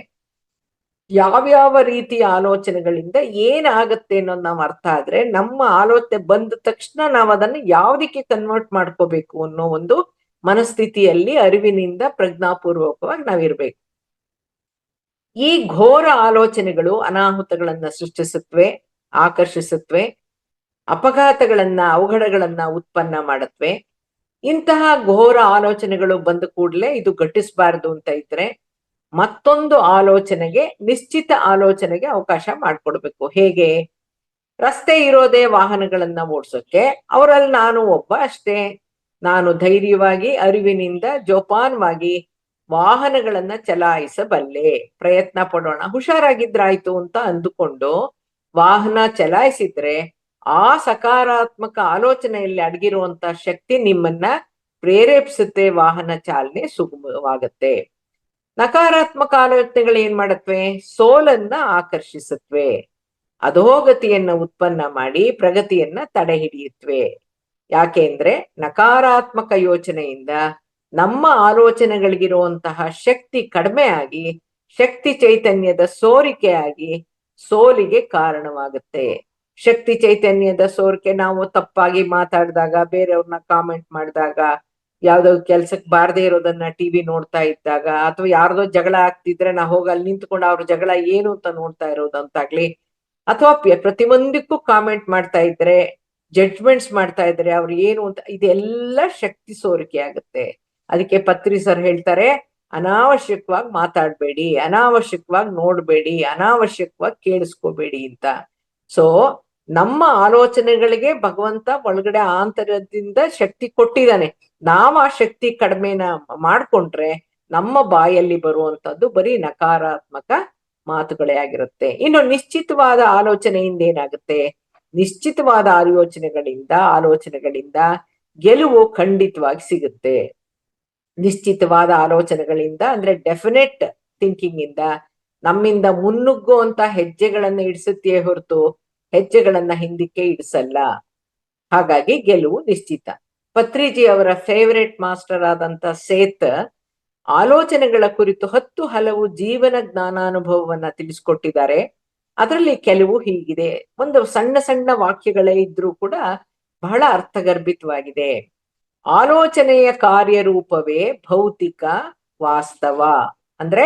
ಯಾವ್ಯಾವ ರೀತಿಯ ಆಲೋಚನೆಗಳಿಂದ ಏನಾಗತ್ತೆ ಅನ್ನೋದು ನಾವು ಅರ್ಥ ಆದ್ರೆ, ನಮ್ಮ ಆಲೋಚನೆ ಬಂದ ತಕ್ಷಣ ನಾವು ಅದನ್ನ ಯಾವ್ದಕ್ಕೆ ಕನ್ವರ್ಟ್ ಮಾಡ್ಕೋಬೇಕು ಅನ್ನೋ ಒಂದು ಮನಸ್ಥಿತಿಯಲ್ಲಿ ಅರಿವಿನಿಂದ ಪ್ರಜ್ಞಾಪೂರ್ವಕವಾಗಿ ನಾವಿರ್ಬೇಕು. ಈ ಘೋರ ಆಲೋಚನೆಗಳು ಅನಾಹುತಗಳನ್ನ ಸೃಷ್ಟಿಸುತ್ತವೆ, ಆಕರ್ಷಿಸುತ್ತವೆ, ಅಪಘಾತಗಳನ್ನ, ಅವಘಡಗಳನ್ನ ಉತ್ಪನ್ನ ಮಾಡತ್ವೆ. ಇಂತಹ ಘೋರ ಆಲೋಚನೆಗಳು ಬಂದ ಕೂಡಲೇ ಇದು ಘಟಿಸಬಾರದು ಅಂತ ಇದ್ರೆ ಮತ್ತೊಂದು ಆಲೋಚನೆಗೆ, ನಿಶ್ಚಿತ ಆಲೋಚನೆಗೆ ಅವಕಾಶ ಮಾಡ್ಕೊಡ್ಬೇಕು. ಹೇಗೆ? ರಸ್ತೆ ಇರೋದೇ ವಾಹನಗಳನ್ನ ಓಡಿಸೋಕೆ, ಅವರಲ್ಲಿ ನಾನು ಒಬ್ಬ ಅಷ್ಟೇ. ನಾನು ಧೈರ್ಯವಾಗಿ ಅರಿವಿನಿಂದ ಜೋಪಾನವಾಗಿ ವಾಹನಗಳನ್ನ ಚಲಾಯಿಸಬಲ್ಲೆ, ಪ್ರಯತ್ನ ಪಡೋಣ, ಹುಷಾರಾಗಿದ್ರಾಯ್ತು ಅಂತ ಅಂದುಕೊಂಡು ವಾಹನ ಚಲಾಯಿಸಿದ್ರೆ ಆ ಸಕಾರಾತ್ಮಕ ಆಲೋಚನೆಯಲ್ಲಿ ಅಡಗಿರುವಂತ ಶಕ್ತಿ ನಿಮ್ಮನ್ನ ಪ್ರೇರೇಪಿಸುತ್ತೆ, ವಾಹನ ಚಾಲನೆ ಸುಗಮವಾಗತ್ತೆ. ನಕಾರಾತ್ಮಕ ಆಲೋಚನೆಗಳು ಏನ್ ಮಾಡತ್ವೆ? ಸೋಲನ್ನ ಆಕರ್ಷಿಸುತ್ತವೆ, ಅಧೋಗತಿಯನ್ನ ಉತ್ಪನ್ನ ಮಾಡಿ ಪ್ರಗತಿಯನ್ನ ತಡೆ ಹಿಡಿಯುತ್ತವೆ. ಯಾಕೆಂದ್ರೆ ನಕಾರಾತ್ಮಕ ಯೋಚನೆಯಿಂದ ನಮ್ಮ ಆಲೋಚನೆಗಳಿಗಿರುವಂತಹ ಶಕ್ತಿ ಕಡಿಮೆ ಆಗಿ ಶಕ್ತಿ ಚೈತನ್ಯದ ಸೋರಿಕೆಯಾಗಿ ಸೋಲಿಗೆ ಕಾರಣವಾಗುತ್ತೆ. ಶಕ್ತಿ ಚೈತನ್ಯದ ಸೋರಿಕೆ, ನಾವು ತಪ್ಪಾಗಿ ಮಾತಾಡಿದಾಗ, ಬೇರೆಯವ್ರನ್ನ ಕಾಮೆಂಟ್ ಮಾಡಿದಾಗ, ಯಾವ್ದೋ ಕೆಲ್ಸಕ್ಕೆ ಬಾರದೇ ಇರೋದನ್ನ ಟಿವಿ ನೋಡ್ತಾ ಇದ್ದಾಗ, ಅಥವಾ ಯಾರ್ದೋ ಜಗಳ ಆಗ್ತಿದ್ರೆ ನಾ ಹೋಗಿ ಅಲ್ಲಿ ನಿಂತ್ಕೊಂಡು ಅವ್ರ ಜಗಳ ಏನು ಅಂತ ನೋಡ್ತಾ ಇರೋದಂತಾಗ್ಲಿ, ಅಥವಾ ಪ್ರತಿಯೊಂದಕ್ಕೂ ಕಾಮೆಂಟ್ ಮಾಡ್ತಾ ಇದ್ರೆ, ಜಡ್ಜ್ಮೆಂಟ್ಸ್ ಮಾಡ್ತಾ ಇದ್ರೆ ಅವ್ರು ಏನು ಅಂತ, ಇದೆಲ್ಲ ಶಕ್ತಿ ಸೋರಿಕೆ ಆಗುತ್ತೆ. ಅದಕ್ಕೆ ಪತ್ರಿ ಸರ್ ಹೇಳ್ತಾರೆ, ಅನಾವಶ್ಯಕವಾಗಿ ಮಾತಾಡ್ಬೇಡಿ, ಅನಾವಶ್ಯಕವಾಗಿ ನೋಡ್ಬೇಡಿ, ಅನಾವಶ್ಯಕವಾಗಿ ಕೇಳಿಸ್ಕೋಬೇಡಿ ಅಂತ. ಸೊ ನಮ್ಮ ಆಲೋಚನೆಗಳಿಗೆ ಭಗವಂತ ಒಳಗಡೆ ಆಂತರ್ಯದಿಂದ ಶಕ್ತಿ ಕೊಟ್ಟಿದ್ದಾನೆ. ನಾವ್ ಆ ಶಕ್ತಿ ಕಡಿಮೆನ ಮಾಡ್ಕೊಂಡ್ರೆ ನಮ್ಮ ಬಾಯಲ್ಲಿ ಬರುವಂತದ್ದು ಬರೀ ನಕಾರಾತ್ಮಕ ಮಾತುಗಳೇ ಆಗಿರುತ್ತೆ. ಇನ್ನು ನಿಶ್ಚಿತವಾದ ಆಲೋಚನೆಯಿಂದ ಏನಾಗುತ್ತೆ? ನಿಶ್ಚಿತವಾದ ಆಲೋಚನೆಗಳಿಂದ ಗೆಲುವು ಖಂಡಿತವಾಗಿ ಸಿಗುತ್ತೆ. ನಿಶ್ಚಿತವಾದ ಆಲೋಚನೆಗಳಿಂದ ಅಂದ್ರೆ ಡೆಫಿನೆಟ್ ಥಿಂಕಿಂಗ್ ಇಂದ ನಮ್ಮಿಂದ ಮುನ್ನುಗ್ಗುವಂತ ಹೆಜ್ಜೆಗಳನ್ನ ಇಡಿಸುತ್ತೆಯೇ ಹೊರತು ಹೆಜ್ಜೆಗಳನ್ನ ಹಿಂದಕ್ಕೆ ಇಡಿಸಲ್ಲ. ಹಾಗಾಗಿ ಗೆಲುವು ನಿಶ್ಚಿತ. ಪತ್ರಿಜಿ ಅವರ ಫೇವರೇಟ್ ಮಾಸ್ಟರ್ ಆದಂತ ಸೇತ್ ಆಲೋಚನೆಗಳ ಕುರಿತು 10 ಹಲವು ಜೀವನ ಜ್ಞಾನಾನುಭವವನ್ನ ತಿಳಿಸ್ಕೊಟ್ಟಿದ್ದಾರೆ. ಅದರಲ್ಲಿ ಕೆಲವು ಹೀಗಿದೆ. ಒಂದು ಸಣ್ಣ ಸಣ್ಣ ವಾಕ್ಯಗಳೇ ಇದ್ರೂ ಕೂಡ ಬಹಳ ಅರ್ಥಗರ್ಭಿತವಾಗಿದೆ. ಆಲೋಚನೆಯ ಕಾರ್ಯರೂಪವೇ ಭೌತಿಕ ವಾಸ್ತವ. ಅಂದ್ರೆ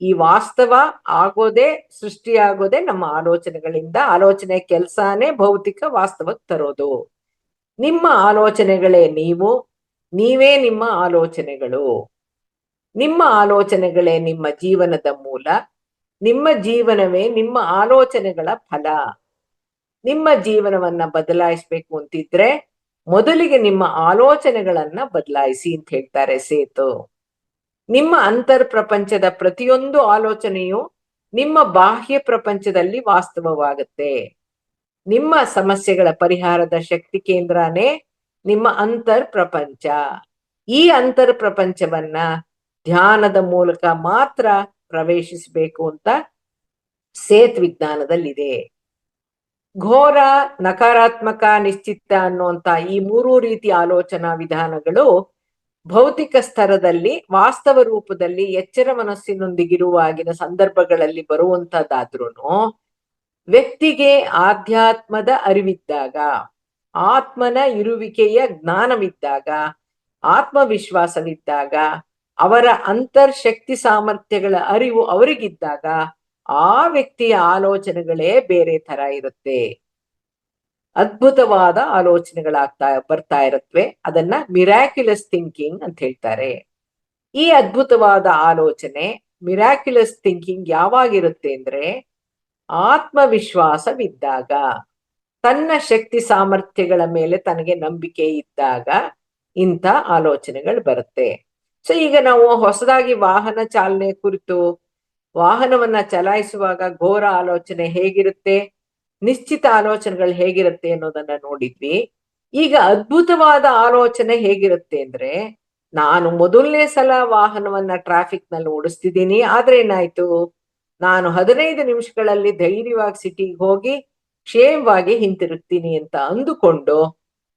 ಈ ವಾಸ್ತವ ಆಗೋದೇ, ಸೃಷ್ಟಿಯಾಗೋದೇ ನಮ್ಮ ಆಲೋಚನೆಗಳಿಂದ. ಆಲೋಚನೆ ಕೆಲ್ಸಾನೇ ಭೌತಿಕ ವಾಸ್ತವಕ್ಕೆ ತರೋದು. ನಿಮ್ಮ ಆಲೋಚನೆಗಳೇ ನೀವು, ನೀವೇ ನಿಮ್ಮ ಆಲೋಚನೆಗಳು. ನಿಮ್ಮ ಆಲೋಚನೆಗಳೇ ನಿಮ್ಮ ಜೀವನದ ಮೂಲ, ನಿಮ್ಮ ಜೀವನವೇ ನಿಮ್ಮ ಆಲೋಚನೆಗಳ ಫಲ. ನಿಮ್ಮ ಜೀವನವನ್ನ ಬದಲಾಯಿಸ್ಬೇಕು ಅಂತಿದ್ರೆ ಮೊದಲಿಗೆ ನಿಮ್ಮ ಆಲೋಚನೆಗಳನ್ನ ಬದಲಾಯಿಸಿ ಅಂತ ಹೇಳ್ತಾರೆ ಸೇತು. ನಿಮ್ಮ ಅಂತರ್ ಪ್ರಪಂಚದ ಪ್ರತಿಯೊಂದು ಆಲೋಚನೆಯು ನಿಮ್ಮ ಬಾಹ್ಯ ಪ್ರಪಂಚದಲ್ಲಿ ವಾಸ್ತವವಾಗುತ್ತೆ. ನಿಮ್ಮ ಸಮಸ್ಯೆಗಳ ಪರಿಹಾರದ ಶಕ್ತಿ ಕೇಂದ್ರನೇ ನಿಮ್ಮ ಅಂತರ್ ಪ್ರಪಂಚ. ಈ ಅಂತರ್ ಪ್ರಪಂಚವನ್ನ ಧ್ಯಾನದ ಮೂಲಕ ಮಾತ್ರ ಪ್ರವೇಶಿಸಬೇಕು ಅಂತ ಸೇತ್ ವಿಜ್ಞಾನದಲ್ಲಿದೆ. ಘೋರ, ನಕಾರಾತ್ಮಕ, ನಿಶ್ಚಿತ ಅನ್ನುವಂತ ಈ 3 ರೀತಿಯ ಆಲೋಚನಾ ವಿಧಾನಗಳು ಭೌತಿಕ ಸ್ತರದಲ್ಲಿ ವಾಸ್ತವ ರೂಪದಲ್ಲಿ ಎಚ್ಚರ ಮನಸ್ಸಿನೊಂದಿಗಿರುವಾಗಿನ ಸಂದರ್ಭಗಳಲ್ಲಿ ಬರುವಂತದ್ದಾದ್ರೂ ವ್ಯಕ್ತಿಗೆ ಆಧ್ಯಾತ್ಮದ ಅರಿವಿದ್ದಾಗ, ಆತ್ಮನ ಇರುವಿಕೆಯ ಜ್ಞಾನವಿದ್ದಾಗ, ಆತ್ಮವಿಶ್ವಾಸವಿದ್ದಾಗ, ಅವರ ಅಂತರ್ಶಕ್ತಿ ಸಾಮರ್ಥ್ಯಗಳ ಅರಿವು ಅವರಿಗಿದ್ದಾಗ ಆ ವ್ಯಕ್ತಿಯ ಆಲೋಚನೆಗಳೇ ಬೇರೆ ತರ ಇರುತ್ತೆ. ಅದ್ಭುತವಾದ ಬರ್ತಾ ಇರುತ್ತವೆ. ಅದನ್ನ ಮಿರಾಕ್ಯುಲಸ್ ಥಿಂಕಿಂಗ್ ಅಂತ ಹೇಳ್ತಾರೆ. ಈ ಅದ್ಭುತವಾದ ಆಲೋಚನೆ, ಮಿರಾಕ್ಯುಲಸ್ ಥಿಂಕಿಂಗ್ ಯಾವಾಗಿರುತ್ತೆ ಅಂದ್ರೆ ಆತ್ಮವಿಶ್ವಾಸವಿದ್ದಾಗ, ತನ್ನ ಶಕ್ತಿ ಸಾಮರ್ಥ್ಯಗಳ ಮೇಲೆ ತನಗೆ ನಂಬಿಕೆ ಇದ್ದಾಗ ಇಂಥ ಆಲೋಚನೆಗಳು ಬರುತ್ತೆ. ಸೊ ಈಗ ನಾವು ಹೊಸದಾಗಿ ವಾಹನ ಚಾಲನೆ ಕುರಿತು, ವಾಹನವನ್ನ ಚಲಾಯಿಸುವಾಗ ಘೋರ ಆಲೋಚನೆ ಹೇಗಿರುತ್ತೆ, ನಿಶ್ಚಿತ ಆಲೋಚನೆಗಳು ಹೇಗಿರುತ್ತೆ ಅನ್ನೋದನ್ನ ನೋಡಿದ್ವಿ. ಈಗ ಅದ್ಭುತವಾದ ಆಲೋಚನೆ ಹೇಗಿರುತ್ತೆ ಅಂದ್ರೆ ನಾನು ಮೊದಲನೇ ಸಲ ವಾಹನವನ್ನ ಟ್ರಾಫಿಕ್ ನಲ್ಲಿ ಓಡಿಸ್ತಿದ್ದೀನಿ, ಆದ್ರೆ ಏನಾಯ್ತು, ನಾನು 15 ನಿಮಿಷಗಳಲ್ಲಿ ಧೈರ್ಯವಾಗಿ ಸಿಟಿಗೆ ಹೋಗಿ ಕ್ಷೇಮವಾಗಿ ಹಿಂತಿರುಗ್ತೀನಿ ಅಂತ ಅಂದುಕೊಂಡು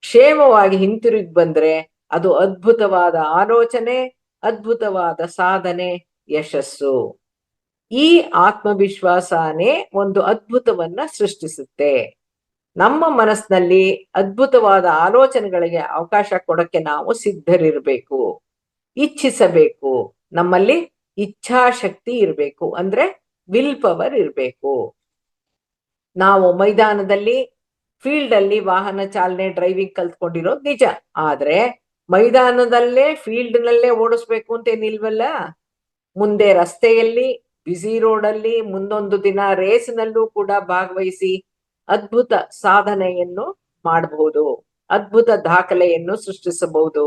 ಕ್ಷೇಮವಾಗಿ ಹಿಂತಿರುಗಿ ಬಂದ್ರೆ ಅದು ಅದ್ಭುತವಾದ ಆಲೋಚನೆ, ಅದ್ಭುತವಾದ ಸಾಧನೆ, ಯಶಸ್ಸು. ಈ ಆತ್ಮವಿಶ್ವಾಸನೇ ಒಂದು ಅದ್ಭುತವನ್ನ ಸೃಷ್ಟಿಸುತ್ತೆ. ನಮ್ಮ ಮನಸ್ಸಿನಲ್ಲಿ ಅದ್ಭುತವಾದ ಆಲೋಚನೆಗಳಿಗೆ ಅವಕಾಶ ಕೊಡಕ್ಕೆ ನಾವು ಸಿದ್ಧರಿರ್ಬೇಕು, ಇಚ್ಛಿಸಬೇಕು. ನಮ್ಮಲ್ಲಿ ಇಚ್ಛಾಶಕ್ತಿ ಇರ್ಬೇಕು, ಅಂದ್ರೆ ವಿಲ್ ಪವರ್ ಇರ್ಬೇಕು. ನಾವು ಮೈದಾನದಲ್ಲಿ, ಫೀಲ್ಡ್ ಅಲ್ಲಿ ವಾಹನ ಚಾಲನೆ ಡ್ರೈವಿಂಗ್ ಕಲ್ತ್ಕೊಂಡಿರೋದು ನಿಜ, ಆದ್ರೆ ಮೈದಾನದಲ್ಲೇ ಫೀಲ್ಡ್ ನಲ್ಲೇ ಓಡಿಸ್ಬೇಕು ಅಂತ ಏನಿಲ್ವಲ್ಲ. ಮುಂದೆ ರಸ್ತೆಯಲ್ಲಿ, ಬಿಸಿ ರೋಡಲ್ಲಿ, ಮುಂದೊಂದು ದಿನ ರೇಸ್ನಲ್ಲೂ ಕೂಡ ಭಾಗವಹಿಸಿ ಅದ್ಭುತ ಸಾಧನೆಯನ್ನು ಮಾಡಬಹುದು, ಅದ್ಭುತ ದಾಖಲೆಯನ್ನು ಸೃಷ್ಟಿಸಬಹುದು.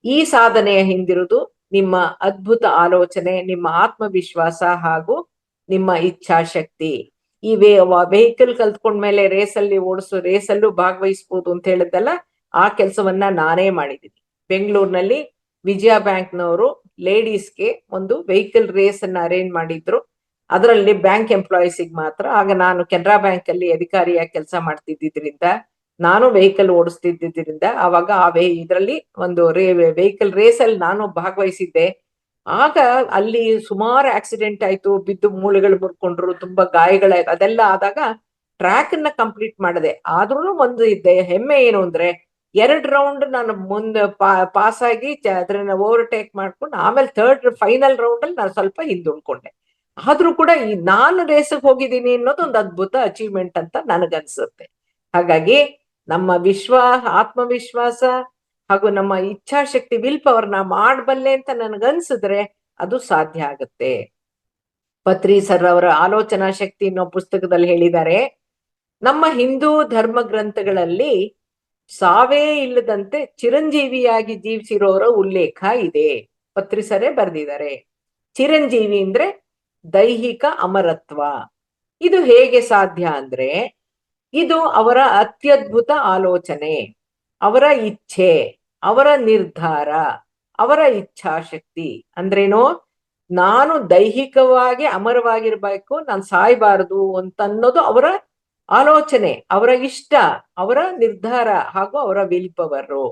ಈ ಸಾಧನೆಯ ಹಿಂದಿರುವುದು ನಿಮ್ಮ ಅದ್ಭುತ ಆಲೋಚನೆ, ನಿಮ್ಮ ಆತ್ಮವಿಶ್ವಾಸ ಹಾಗೂ ನಿಮ್ಮ ಇಚ್ಛಾಶಕ್ತಿ. ಈ ವೆಹಿಕಲ್ ಕಲ್ತ್ಕೊಂಡ್ಮೇಲೆ ರೇಸಲ್ಲೂ ಭಾಗವಹಿಸ್ಬೋದು ಅಂತ ಹೇಳಿದ್ದಲ್ಲ, ಆ ಕೆಲಸವನ್ನ ನಾನೇ ಮಾಡಿದ್ದೀನಿ. ಬೆಂಗಳೂರಿನಲ್ಲಿ ವಿಜಯ ಬ್ಯಾಂಕ್ನವರು ಲೇಡೀಸ್ಗೆ ಒಂದು ವೆಹಿಕಲ್ ರೇಸ್ ಅನ್ನ ಅರೇಂಜ್ ಮಾಡಿದ್ರು. ಅದರಲ್ಲಿ ಬ್ಯಾಂಕ್ ಎಂಪ್ಲಾಯೀಸಿಗೆ ಮಾತ್ರ. ಆಗ ನಾನು ಕೆನರಾ ಬ್ಯಾಂಕ್ ಅಲ್ಲಿ ಅಧಿಕಾರಿಯಾಗಿ ಕೆಲಸ ಮಾಡ್ತಿದ್ದಿದ್ರಿಂದ, ನಾನು ವೆಹಿಕಲ್ ಓಡಿಸ್ತಿದ್ದಿದ್ರಿಂದ ಅವಾಗ ಇದರಲ್ಲಿ ಒಂದು ವೆಹಿಕಲ್ ರೇಸ್ ಅಲ್ಲಿ ನಾನು ಭಾಗವಹಿಸಿದ್ದೆ. ಆಗ ಅಲ್ಲಿ ಸುಮಾರು ಆಕ್ಸಿಡೆಂಟ್ ಆಯ್ತು, ಬಿದ್ದು ಮೂಳೆಗಳು ಮುರ್ಕೊಂಡ್ರು, ತುಂಬಾ ಗಾಯಗಳಾಯ್ತು. ಅದೆಲ್ಲ ಆದಾಗ ಟ್ರ್ಯಾಕ್ ಅನ್ನ ಕಂಪ್ಲೀಟ್ ಮಾಡಿದೆ. ಆದ್ರೂ ಒಂದು ಇದ್ದೆ ಹೆಮ್ಮೆ ಏನು ಅಂದ್ರೆ, 2 ರೌಂಡ್ ನಾನು ಮುಂದೆ ಪಾಸ್ ಆಗಿ ಅದನ್ನ ಓವರ್ಟೇಕ್ ಮಾಡ್ಕೊಂಡು ಆಮೇಲೆ ಫೈನಲ್ ರೌಂಡ್ ಅಲ್ಲಿ ನಾನು ಸ್ವಲ್ಪ ಹಿಂದುಳ್ಕೊಂಡೆ. ಆದ್ರೂ ಕೂಡ ನಾನು ರೇಸ್ಗೆ ಹೋಗಿದ್ದೀನಿ ಅನ್ನೋದು ಒಂದು ಅದ್ಭುತ ಅಚೀವ್ಮೆಂಟ್ ಅಂತ ನನಗನ್ಸುತ್ತೆ. ಹಾಗಾಗಿ ನಮ್ಮ ಆತ್ಮವಿಶ್ವಾಸ ಹಾಗೂ ನಮ್ಮ ಇಚ್ಛಾಶಕ್ತಿ, ವಿಲ್ ಪವರ್ ನ ಮಾಡಬಲ್ಲೆ ಅಂತ ನನಗನ್ಸಿದ್ರೆ ಅದು ಸಾಧ್ಯ ಆಗುತ್ತೆ. ಪತ್ರಿ ಸರ್ ಅವರ ಆಲೋಚನಾ ಶಕ್ತಿ ಅನ್ನೋ ಪುಸ್ತಕದಲ್ಲಿ ಹೇಳಿದ್ದಾರೆ, ನಮ್ಮ ಹಿಂದೂ ಧರ್ಮ ಗ್ರಂಥಗಳಲ್ಲಿ ಸಾವೇ ಇಲ್ಲದಂತೆ ಚಿರಂಜೀವಿಯಾಗಿ ಜೀವಿಸಿರೋರ ಉಲ್ಲೇಖ ಇದೆ. ಪತ್ರಿ ಸರೇ ಬರೆದಿದ್ದಾರೆ. ಚಿರಂಜೀವಿ ಅಂದ್ರೆ ದೈಹಿಕ ಅಮರತ್ವ. ಇದು ಹೇಗೆ ಸಾಧ್ಯ ಅಂದ್ರೆ, ಇದು ಅವರ ಅತ್ಯದ್ಭುತ ಆಲೋಚನೆ, ಅವರ ಇಚ್ಛೆ, ಅವರ ನಿರ್ಧಾರ, ಅವರ ಇಚ್ಛಾಶಕ್ತಿ. ಅಂದ್ರೇನು, ನಾನು ದೈಹಿಕವಾಗಿ ಅಮರವಾಗಿರ್ಬೇಕು, ನಾನು ಸಾಯ್ಬಾರದು ಅಂತ ಅನ್ನೋದು ಅವರ ಆಲೋಚನೆ, ಅವರ ಇಷ್ಟ, ಅವರ ನಿರ್ಧಾರ ಹಾಗೂ ಅವರ ವಿಲ್ ಪವರ್.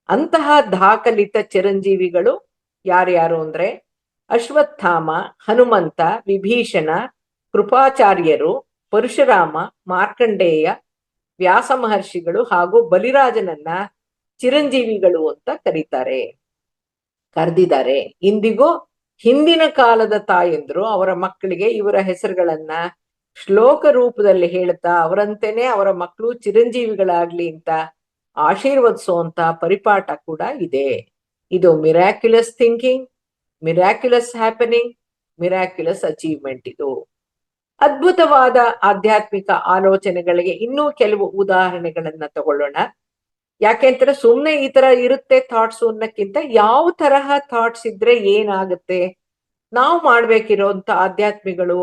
ಅಂತಹ ದಾಖಲಿತ ಚಿರಂಜೀವಿಗಳು ಯಾರ್ಯಾರು ಅಂದ್ರೆ, ಅಶ್ವತ್ಥಾಮ, ಹನುಮಂತ, ವಿಭೀಷಣ, ಕೃಪಾಚಾರ್ಯರು, ಪರಶುರಾಮ, ಮಾರ್ಕಂಡೇಯ, ವ್ಯಾಸ ಮಹರ್ಷಿಗಳು ಹಾಗೂ ಬಲಿರಾಜನನ್ನ ಚಿರಂಜೀವಿಗಳು ಅಂತ ಕರೆದಿದ್ದಾರೆ. ಇಂದಿಗೂ ಹಿಂದಿನ ಕಾಲದ ತಾಯಂದ್ರು ಅವರ ಮಕ್ಕಳಿಗೆ ಇವರ ಹೆಸರುಗಳನ್ನ ಶ್ಲೋಕ ರೂಪದಲ್ಲಿ ಹೇಳ್ತಾ ಅವರಂತೆನೆ ಅವರ ಮಕ್ಕಳು ಚಿರಂಜೀವಿಗಳಾಗ್ಲಿ ಅಂತ ಆಶೀರ್ವದಿಸುವಂತ ಪರಿಪಾಠ ಕೂಡ ಇದೆ. ಇದು miraculous thinking, miraculous happening, miraculous achievement. ಇದು ಅದ್ಭುತವಾದ ಆಧ್ಯಾತ್ಮಿಕ ಆಲೋಚನೆಗಳಿಗೆ ಇನ್ನೂ ಕೆಲವು ಉದಾಹರಣೆಗಳನ್ನ ತಗೊಳ್ಳೋಣ. ಯಾಕೆಂದ್ರೆ ಸುಮ್ನೆ ಈ ತರ ಇರುತ್ತೆ ಥಾಟ್ಸ್ ಅನ್ನಕ್ಕಿಂತ ಯಾವ ತರಹ ಥಾಟ್ಸ್ ಇದ್ರೆ ಏನಾಗುತ್ತೆ, ನಾವು ಮಾಡ್ಬೇಕಿರೋಂತ ಆಧ್ಯಾತ್ಮಿಗಳು,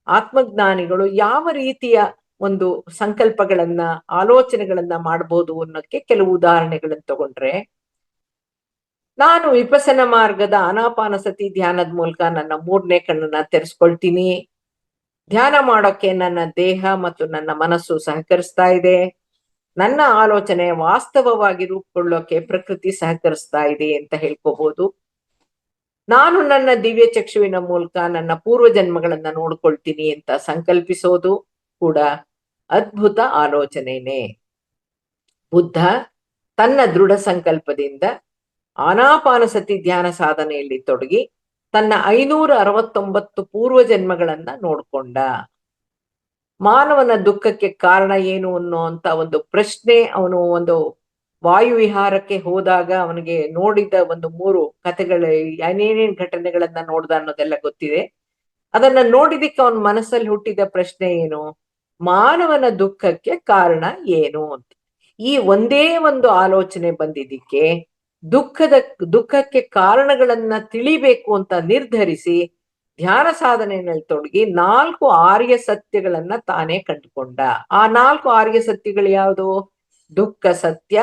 ಆತ್ಮಜ್ಞಾನಿಗಳು ಯಾವ ರೀತಿಯ ಒಂದು ಸಂಕಲ್ಪಗಳನ್ನ, ಆಲೋಚನೆಗಳನ್ನ ಮಾಡ್ಬೋದು ಅನ್ನೋಕ್ಕೆ ಕೆಲವು ಉದಾಹರಣೆಗಳನ್ನ ತಗೊಂಡ್ರೆ, ನಾನು ವಿಪಸನ ಮಾರ್ಗದ ಆನಾಪಾನಸತಿ ಧ್ಯಾನದ ಮೂಲಕ ನನ್ನ 3ನೇ ಕಣ್ಣನ್ನ ತೆರೆಸ್ಕೊಳ್ತೀನಿ. ಧ್ಯಾನ ಮಾಡೋಕೆ ನನ್ನ ದೇಹ ಮತ್ತು ನನ್ನ ಮನಸ್ಸು ಸಹಕರಿಸ್ತಾ ಇದೆ. ನನ್ನ ಆಲೋಚನೆ ವಾಸ್ತವವಾಗಿ ರೂಪುಗೊಳ್ಳೋಕೆ ಪ್ರಕೃತಿ ಸಹಕರಿಸ್ತಾ ಇದೆ ಅಂತ ಹೇಳ್ಕೋಬಹುದು. ನಾನು ನನ್ನ ದಿವ್ಯ ಚಕ್ಷುವಿನ ಮೂಲಕ ನನ್ನ ಪೂರ್ವ ಜನ್ಮಗಳನ್ನ ನೋಡ್ಕೊಳ್ತೀನಿ ಅಂತ ಸಂಕಲ್ಪಿಸೋದು ಕೂಡ ಅದ್ಭುತ ಆಲೋಚನೆನೇ. ಬುದ್ಧ ತನ್ನ ದೃಢ ಸಂಕಲ್ಪದಿಂದ ಆನಾಪಾನಸತಿ ಧ್ಯಾನ ಸಾಧನೆಯಲ್ಲಿ ತೊಡಗಿ ತನ್ನ 569 ಪೂರ್ವ ಜನ್ಮಗಳನ್ನ ನೋಡ್ಕೊಂಡ. ಮಾನವನ ದುಃಖಕ್ಕೆ ಕಾರಣ ಏನು ಅನ್ನುವಂತ ಒಂದು ಪ್ರಶ್ನೆ ಅವನು ಒಂದು ವಾಯುವಿಹಾರಕ್ಕೆ ಹೋದಾಗ ಅವನಿಗೆ ನೋಡಿದ ಒಂದು 3 ಕಥೆಗಳು, ಏನೇನೇನ್ ಘಟನೆಗಳನ್ನ ನೋಡ್ದ ಅನ್ನೋದೆಲ್ಲ ಗೊತ್ತಿದೆ. ಅದನ್ನ ನೋಡಿದಕ್ಕೆ ಅವನ ಮನಸ್ಸಲ್ಲಿ ಹುಟ್ಟಿದ ಪ್ರಶ್ನೆ ಏನು, ಮಾನವನ ದುಃಖಕ್ಕೆ ಕಾರಣ ಏನು ಅಂತ. ಈ ಒಂದೇ ಒಂದು ಆಲೋಚನೆ ಬಂದಿದ್ದಕ್ಕೆ ದುಃಖಕ್ಕೆ ಕಾರಣಗಳನ್ನ ತಿಳಿಬೇಕು ಅಂತ ನಿರ್ಧರಿಸಿ ಧ್ಯಾನ ಸಾಧನೆಯಲ್ಲಿ ತೊಡಗಿ 4 ಆರ್ಯ ಸತ್ಯಗಳನ್ನ ತಾನೇ ಕಂಡುಕೊಂಡ. ಆ 4 ಆರ್ಯ ಸತ್ಯಗಳು ಯಾವುದು? ದುಃಖ ಸತ್ಯ,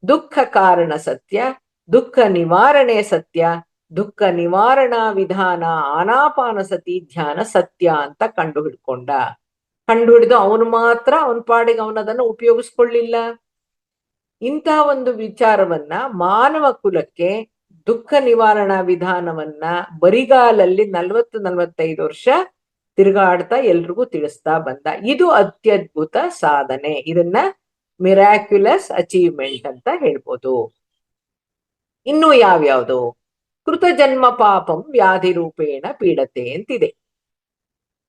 ದುಃಖ ಕಾರಣ ಸತ್ಯ, ದುಃಖ ನಿವಾರಣೆ ಸತ್ಯ, ದುಃಖ ನಿವಾರಣಾ ವಿಧಾನ ಆನಾಪಾನ ಸತಿ ಧ್ಯಾನ ಸತ್ಯ ಅಂತ ಕಂಡು ಹಿಡಿದು ಅವನು ಮಾತ್ರ ಅವನ ಪಾಡಿಗೆ ಅವನದನ್ನು ಉಪಯೋಗಿಸ್ಕೊಳ್ಳಿಲ್ಲ. ಇಂತಹ ಒಂದು ವಿಚಾರವನ್ನ ಮಾನವ ಕುಲಕ್ಕೆ ದುಃಖ ನಿವಾರಣಾ ವಿಧಾನವನ್ನ ಬರಿಗಾಲಲ್ಲಿ 40-45 ವರ್ಷ ತಿರುಗಾಡ್ತಾ ಎಲ್ರಿಗೂ ತಿಳಿಸ್ತಾ ಬಂದ. ಇದು ಅತ್ಯದ್ಭುತ ಸಾಧನೆ. ಇದನ್ನ ಮಿರಾಕ್ಯುಲಸ್ ಅಚೀವ್ಮೆಂಟ್ ಅಂತ ಹೇಳ್ಬೋದು. ಇನ್ನು ಯಾವ್ಯಾವುದು? ಕೃತ ಜನ್ಮ ಪಾಪಂ ವ್ಯಾಧಿ ರೂಪೇಣ ಪೀಡತೆ ಅಂತಿದೆ.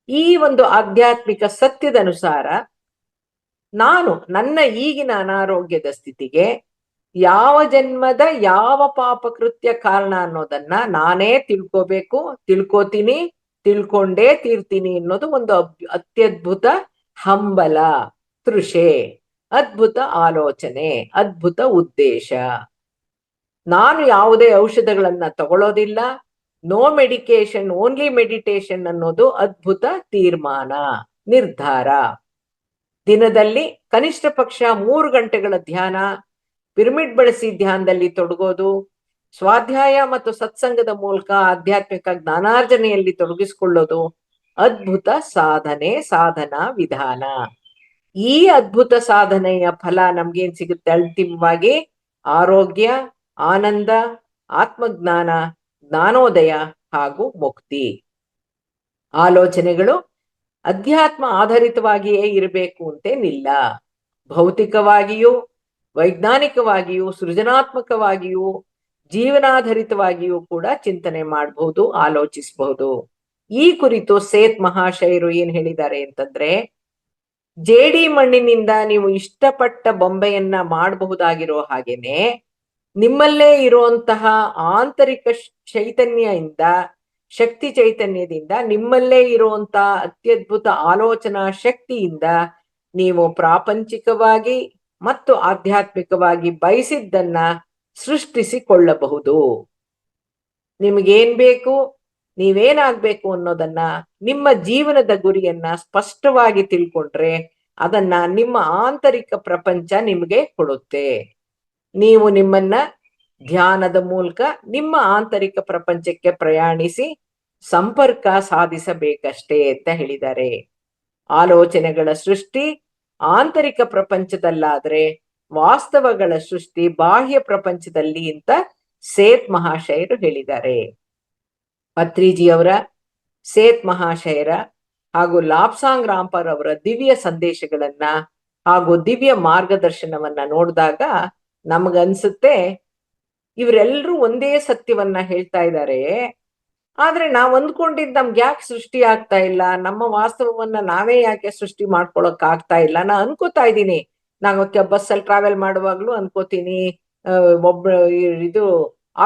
ಈ ಒಂದು ಆಧ್ಯಾತ್ಮಿಕ ಸತ್ಯದ ಅನುಸಾರ ನಾನು ನನ್ನ ಈಗಿನ ಅನಾರೋಗ್ಯದ ಸ್ಥಿತಿಗೆ ಯಾವ ಜನ್ಮದ ಯಾವ ಪಾಪಕೃತ್ಯ ಕಾರಣ ಅನ್ನೋದನ್ನ ನಾನೇ ತಿಳ್ಕೋಬೇಕು, ತಿಳ್ಕೋತೀನಿ, ತಿಳ್ಕೊಂಡೇ ತೀರ್ತೀನಿ ಅನ್ನೋದು ಒಂದು ಅತ್ಯದ್ಭುತ ಹಂಬಲ, ತೃಷೆ, ಅದ್ಭುತ ಆಲೋಚನೆ, ಅದ್ಭುತ ಉದ್ದೇಶ. ನಾನು ಯಾವುದೇ ಔಷಧಗಳನ್ನ ತಗೊಳ್ಳೋದಿಲ್ಲ, ನೋ ಮೆಡಿಕೇಶನ್ ಓನ್ಲಿ ಮೆಡಿಟೇಷನ್ ಅನ್ನೋದು ಅದ್ಭುತ ತೀರ್ಮಾನ, ನಿರ್ಧಾರ. ದಿನದಲ್ಲಿ ಕನಿಷ್ಠ ಪಕ್ಷ 3 ಗಂಟೆಗಳ ಧ್ಯಾನ, ಪಿರಮಿಡ್ ಬಳಸಿ ಧ್ಯಾನದಲ್ಲಿ ತೊಡಗೋದು, ಸ್ವಾಧ್ಯಾಯ ಮತ್ತು ಸತ್ಸಂಗದ ಮೂಲಕ ಆಧ್ಯಾತ್ಮಿಕ ಜ್ಞಾನಾರ್ಜನೆಯಲ್ಲಿ ತೊಡಗಿಸಿಕೊಳ್ಳೋದು ಅದ್ಭುತ ಸಾಧನೆ, ಸಾಧನಾ ವಿಧಾನ. ಈ ಅದ್ಭುತ ಸಾಧನೆಯ ಫಲ ನಮ್ಗೇನ್ ಸಿಗುತ್ತೆ? ಅಂತಿಮವಾಗಿ ಆರೋಗ್ಯ, ಆನಂದ, ಆತ್ಮಜ್ಞಾನ, ಜ್ಞಾನೋದಯ ಹಾಗೂ ಮುಕ್ತಿ. ಆಲೋಚನೆಗಳು ಅಧ್ಯಾತ್ಮ ಆಧಾರಿತವಾಗಿಯೇ ಇರಬೇಕು ಅಂತೇನಿಲ್ಲ. ಭೌತಿಕವಾಗಿಯೂ, ವೈಜ್ಞಾನಿಕವಾಗಿಯೂ, ಸೃಜನಾತ್ಮಕವಾಗಿಯೂ, ಜೀವನಾಧಾರಿತವಾಗಿಯೂ ಕೂಡ ಚಿಂತನೆ ಮಾಡಬಹುದು, ಆಲೋಚಿಸಬಹುದು. ಈ ಕುರಿತು ಸೇತ್ ಮಹಾಶಯರು ಏನ್ ಹೇಳಿದ್ದಾರೆ ಅಂತಂದ್ರೆ, ಜೇಡಿ ಮಣ್ಣಿನಿಂದ ನೀವು ಇಷ್ಟಪಟ್ಟ ಬೊಂಬೆಯನ್ನ ಮಾಡಬಹುದಾಗಿರೋ ಹಾಗೇನೆ ನಿಮ್ಮಲ್ಲೇ ಇರುವಂತಹ ಆಂತರಿಕ ಚೈತನ್ಯದಿಂದ, ಶಕ್ತಿ ಚೈತನ್ಯದಿಂದ, ನಿಮ್ಮಲ್ಲೇ ಇರುವಂತಹ ಅತ್ಯದ್ಭುತ ಆಲೋಚನಾ ಶಕ್ತಿಯಿಂದ ನೀವು ಪ್ರಾಪಂಚಿಕವಾಗಿ ಮತ್ತು ಆಧ್ಯಾತ್ಮಿಕವಾಗಿ ಬಯಸಿದ್ದನ್ನ ಸೃಷ್ಟಿಸಿಕೊಳ್ಳಬಹುದು. ನಿಮಗೇನ್ ಬೇಕು, ನೀವೇನಾಗ್ಬೇಕು ಅನ್ನೋದನ್ನ, ನಿಮ್ಮ ಜೀವನದ ಗುರಿಯನ್ನ ಸ್ಪಷ್ಟವಾಗಿ ತಿಳ್ಕೊಂಡ್ರೆ ಅದನ್ನ ನಿಮ್ಮ ಆಂತರಿಕ ಪ್ರಪಂಚ ನಿಮಗೆ ಕೊಡುತ್ತೆ. ನೀವು ನಿಮ್ಮನ್ನ ಧ್ಯಾನದ ಮೂಲಕ ನಿಮ್ಮ ಆಂತರಿಕ ಪ್ರಪಂಚಕ್ಕೆ ಪ್ರಯಾಣಿಸಿ ಸಂಪರ್ಕ ಸಾಧಿಸಬೇಕಷ್ಟೇ ಅಂತ ಹೇಳಿದ್ದಾರೆ. ಆಲೋಚನೆಗಳ ಸೃಷ್ಟಿ ಆಂತರಿಕ ಪ್ರಪಂಚದಲ್ಲಾದ್ರೆ ವಾಸ್ತವಗಳ ಸೃಷ್ಟಿ ಬಾಹ್ಯ ಪ್ರಪಂಚದಲ್ಲಿ ಅಂತ ಸೇತ್ ಮಹಾಶಯರು ಹೇಳಿದ್ದಾರೆ. ಪತ್ರಿಜಿಯವರ, ಸೇತ್ ಮಹಾಶಯರ ಹಾಗೂ ಲಾಬ್ಸಾಂಗ್ ರಾಂಪರ್ ಅವರ ದಿವ್ಯ ಸಂದೇಶಗಳನ್ನ ಹಾಗೂ ದಿವ್ಯ ಮಾರ್ಗದರ್ಶನವನ್ನ ನೋಡಿದಾಗ ನಮಗನ್ಸುತ್ತೆ ಇವರೆಲ್ಲರೂ ಒಂದೇ ಸತ್ಯವನ್ನ ಹೇಳ್ತಾ ಇದ್ದಾರೆ. ಆದ್ರೆ ನಾವ್ ಅಂದ್ಕೊಂಡಿದ್ ನಮ್ಗೆ ಯಾಕೆ ಸೃಷ್ಟಿ ಆಗ್ತಾ ಇಲ್ಲ, ನಮ್ಮ ವಾಸ್ತವವನ್ನ ನಾವೇ ಯಾಕೆ ಸೃಷ್ಟಿ ಮಾಡ್ಕೊಳಕ್ ಆಗ್ತಾ ಇಲ್ಲ? ನಾ ಅನ್ಕೋತಾ ಇದ್ದೀನಿ, ನಾನು ಬಸ್ಸಲ್ಲಿ ಟ್ರಾವೆಲ್ ಮಾಡುವಾಗ್ಲೂ ಅನ್ಕೋತೀನಿ, ಇದು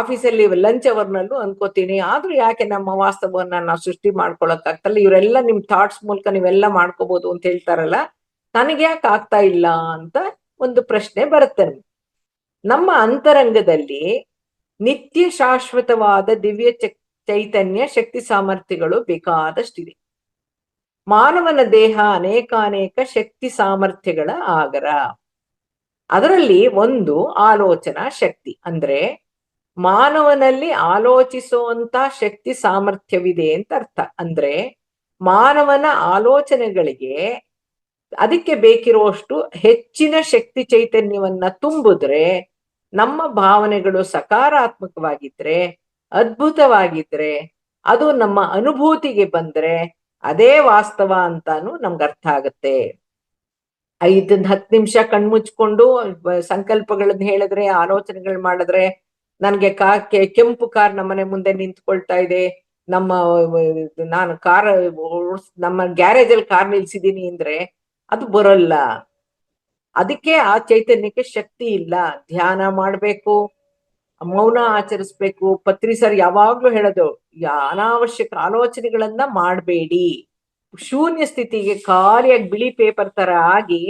ಆಫೀಸಲ್ಲಿ ಲಂಚ್ ಅವರ್ನಲ್ಲೂ ಅನ್ಕೋತೀನಿ, ಆದ್ರೂ ಯಾಕೆ ನಮ್ಮ ವಾಸ್ತವವನ್ನ ನಾವು ಸೃಷ್ಟಿ ಮಾಡ್ಕೊಳಕ್ ಆಗ್ತಲ್ಲ? ಇವರೆಲ್ಲ ನಿಮ್ ಥಾಟ್ಸ್ ಮೂಲಕ ನೀವೆಲ್ಲ ಮಾಡ್ಕೋಬಹುದು ಅಂತ ಹೇಳ್ತಾರಲ್ಲ, ನನಗೆ ಯಾಕೆ ಆಗ್ತಾ ಇಲ್ಲ ಅಂತ ಒಂದು ಪ್ರಶ್ನೆ ಬರುತ್ತೆ. ನಮ್ಮ ಅಂತರಂಗದಲ್ಲಿ ನಿತ್ಯ ಶಾಶ್ವತವಾದ ದಿವ್ಯ ಚೈತನ್ಯ ಶಕ್ತಿ ಸಾಮರ್ಥ್ಯಗಳು ಬೇಕಾದಷ್ಟಿದೆ. ಮಾನವನ ದೇಹ ಅನೇಕಾನೇಕ ಶಕ್ತಿ ಸಾಮರ್ಥ್ಯಗಳ ಆಗರ. ಅದರಲ್ಲಿ ಒಂದು ಆಲೋಚನಾ ಶಕ್ತಿ, ಅಂದ್ರೆ ಮಾನವನಲ್ಲಿ ಆಲೋಚಿಸುವಂತ ಶಕ್ತಿ ಸಾಮರ್ಥ್ಯವಿದೆ ಅಂತ ಅರ್ಥ. ಅಂದ್ರೆ ಮಾನವನ ಆಲೋಚನೆಗಳಿಗೆ ಅದಕ್ಕೆ ಬೇಕಿರುವಷ್ಟು ಹೆಚ್ಚಿನ ಶಕ್ತಿ ಚೈತನ್ಯವನ್ನ ತುಂಬಿದ್ರೆ, ನಮ್ಮ ಭಾವನೆಗಳು ಸಕಾರಾತ್ಮಕವಾಗಿದ್ರೆ, ಅದ್ಭುತವಾಗಿದ್ರೆ, ಅದು ನಮ್ಮ ಅನುಭೂತಿಗೆ ಬಂದ್ರೆ ಅದೇ ವಾಸ್ತವ ಅಂತಾನು ನಮ್ಗೆ ಅರ್ಥ ಆಗತ್ತೆ. 5-10 ನಿಮಿಷ ಕಣ್ಮುಚ್ಕೊಂಡು ಸಂಕಲ್ಪಗಳನ್ನ ಹೇಳಿದ್ರೆ, ಆಲೋಚನೆಗಳು ಮಾಡಿದ್ರೆ, ನನ್ಗೆ ಕೆಂಪು ಕಾರ್ ನಮ್ಮನೆ ಮುಂದೆ ನಿಂತ್ಕೊಳ್ತಾ ಇದೆ, ನಾನು ನಮ್ಮ ಗ್ಯಾರೇಜ್ ಅಲ್ಲಿ ಕಾರ್ ನಿಲ್ಸಿದೀನಿ ಅಂದ್ರೆ ಅದು ಬರೋಲ್ಲ. ಅದಕ್ಕೆ ಆ ಚೈತನ್ಯಕ್ಕೆ ಶಕ್ತಿ ಇಲ್ಲ. ಧ್ಯಾನ ಮಾಡ್ಬೇಕು, ಮೌನ ಆಚರಿಸ್ಬೇಕು. ಪತ್ರಿ ಸರ್ ಯಾವಾಗ್ಲೂ ಹೇಳೋದು, ಅನಾವಶ್ಯಕ ಆಲೋಚನೆಗಳನ್ನ ಮಾಡಬೇಡಿ. ಶೂನ್ಯ ಸ್ಥಿತಿಗೆ ಖಾಲಿಯಾಗಿ ಬಿಳಿ ಪೇಪರ್ ತರ ಆಗಿ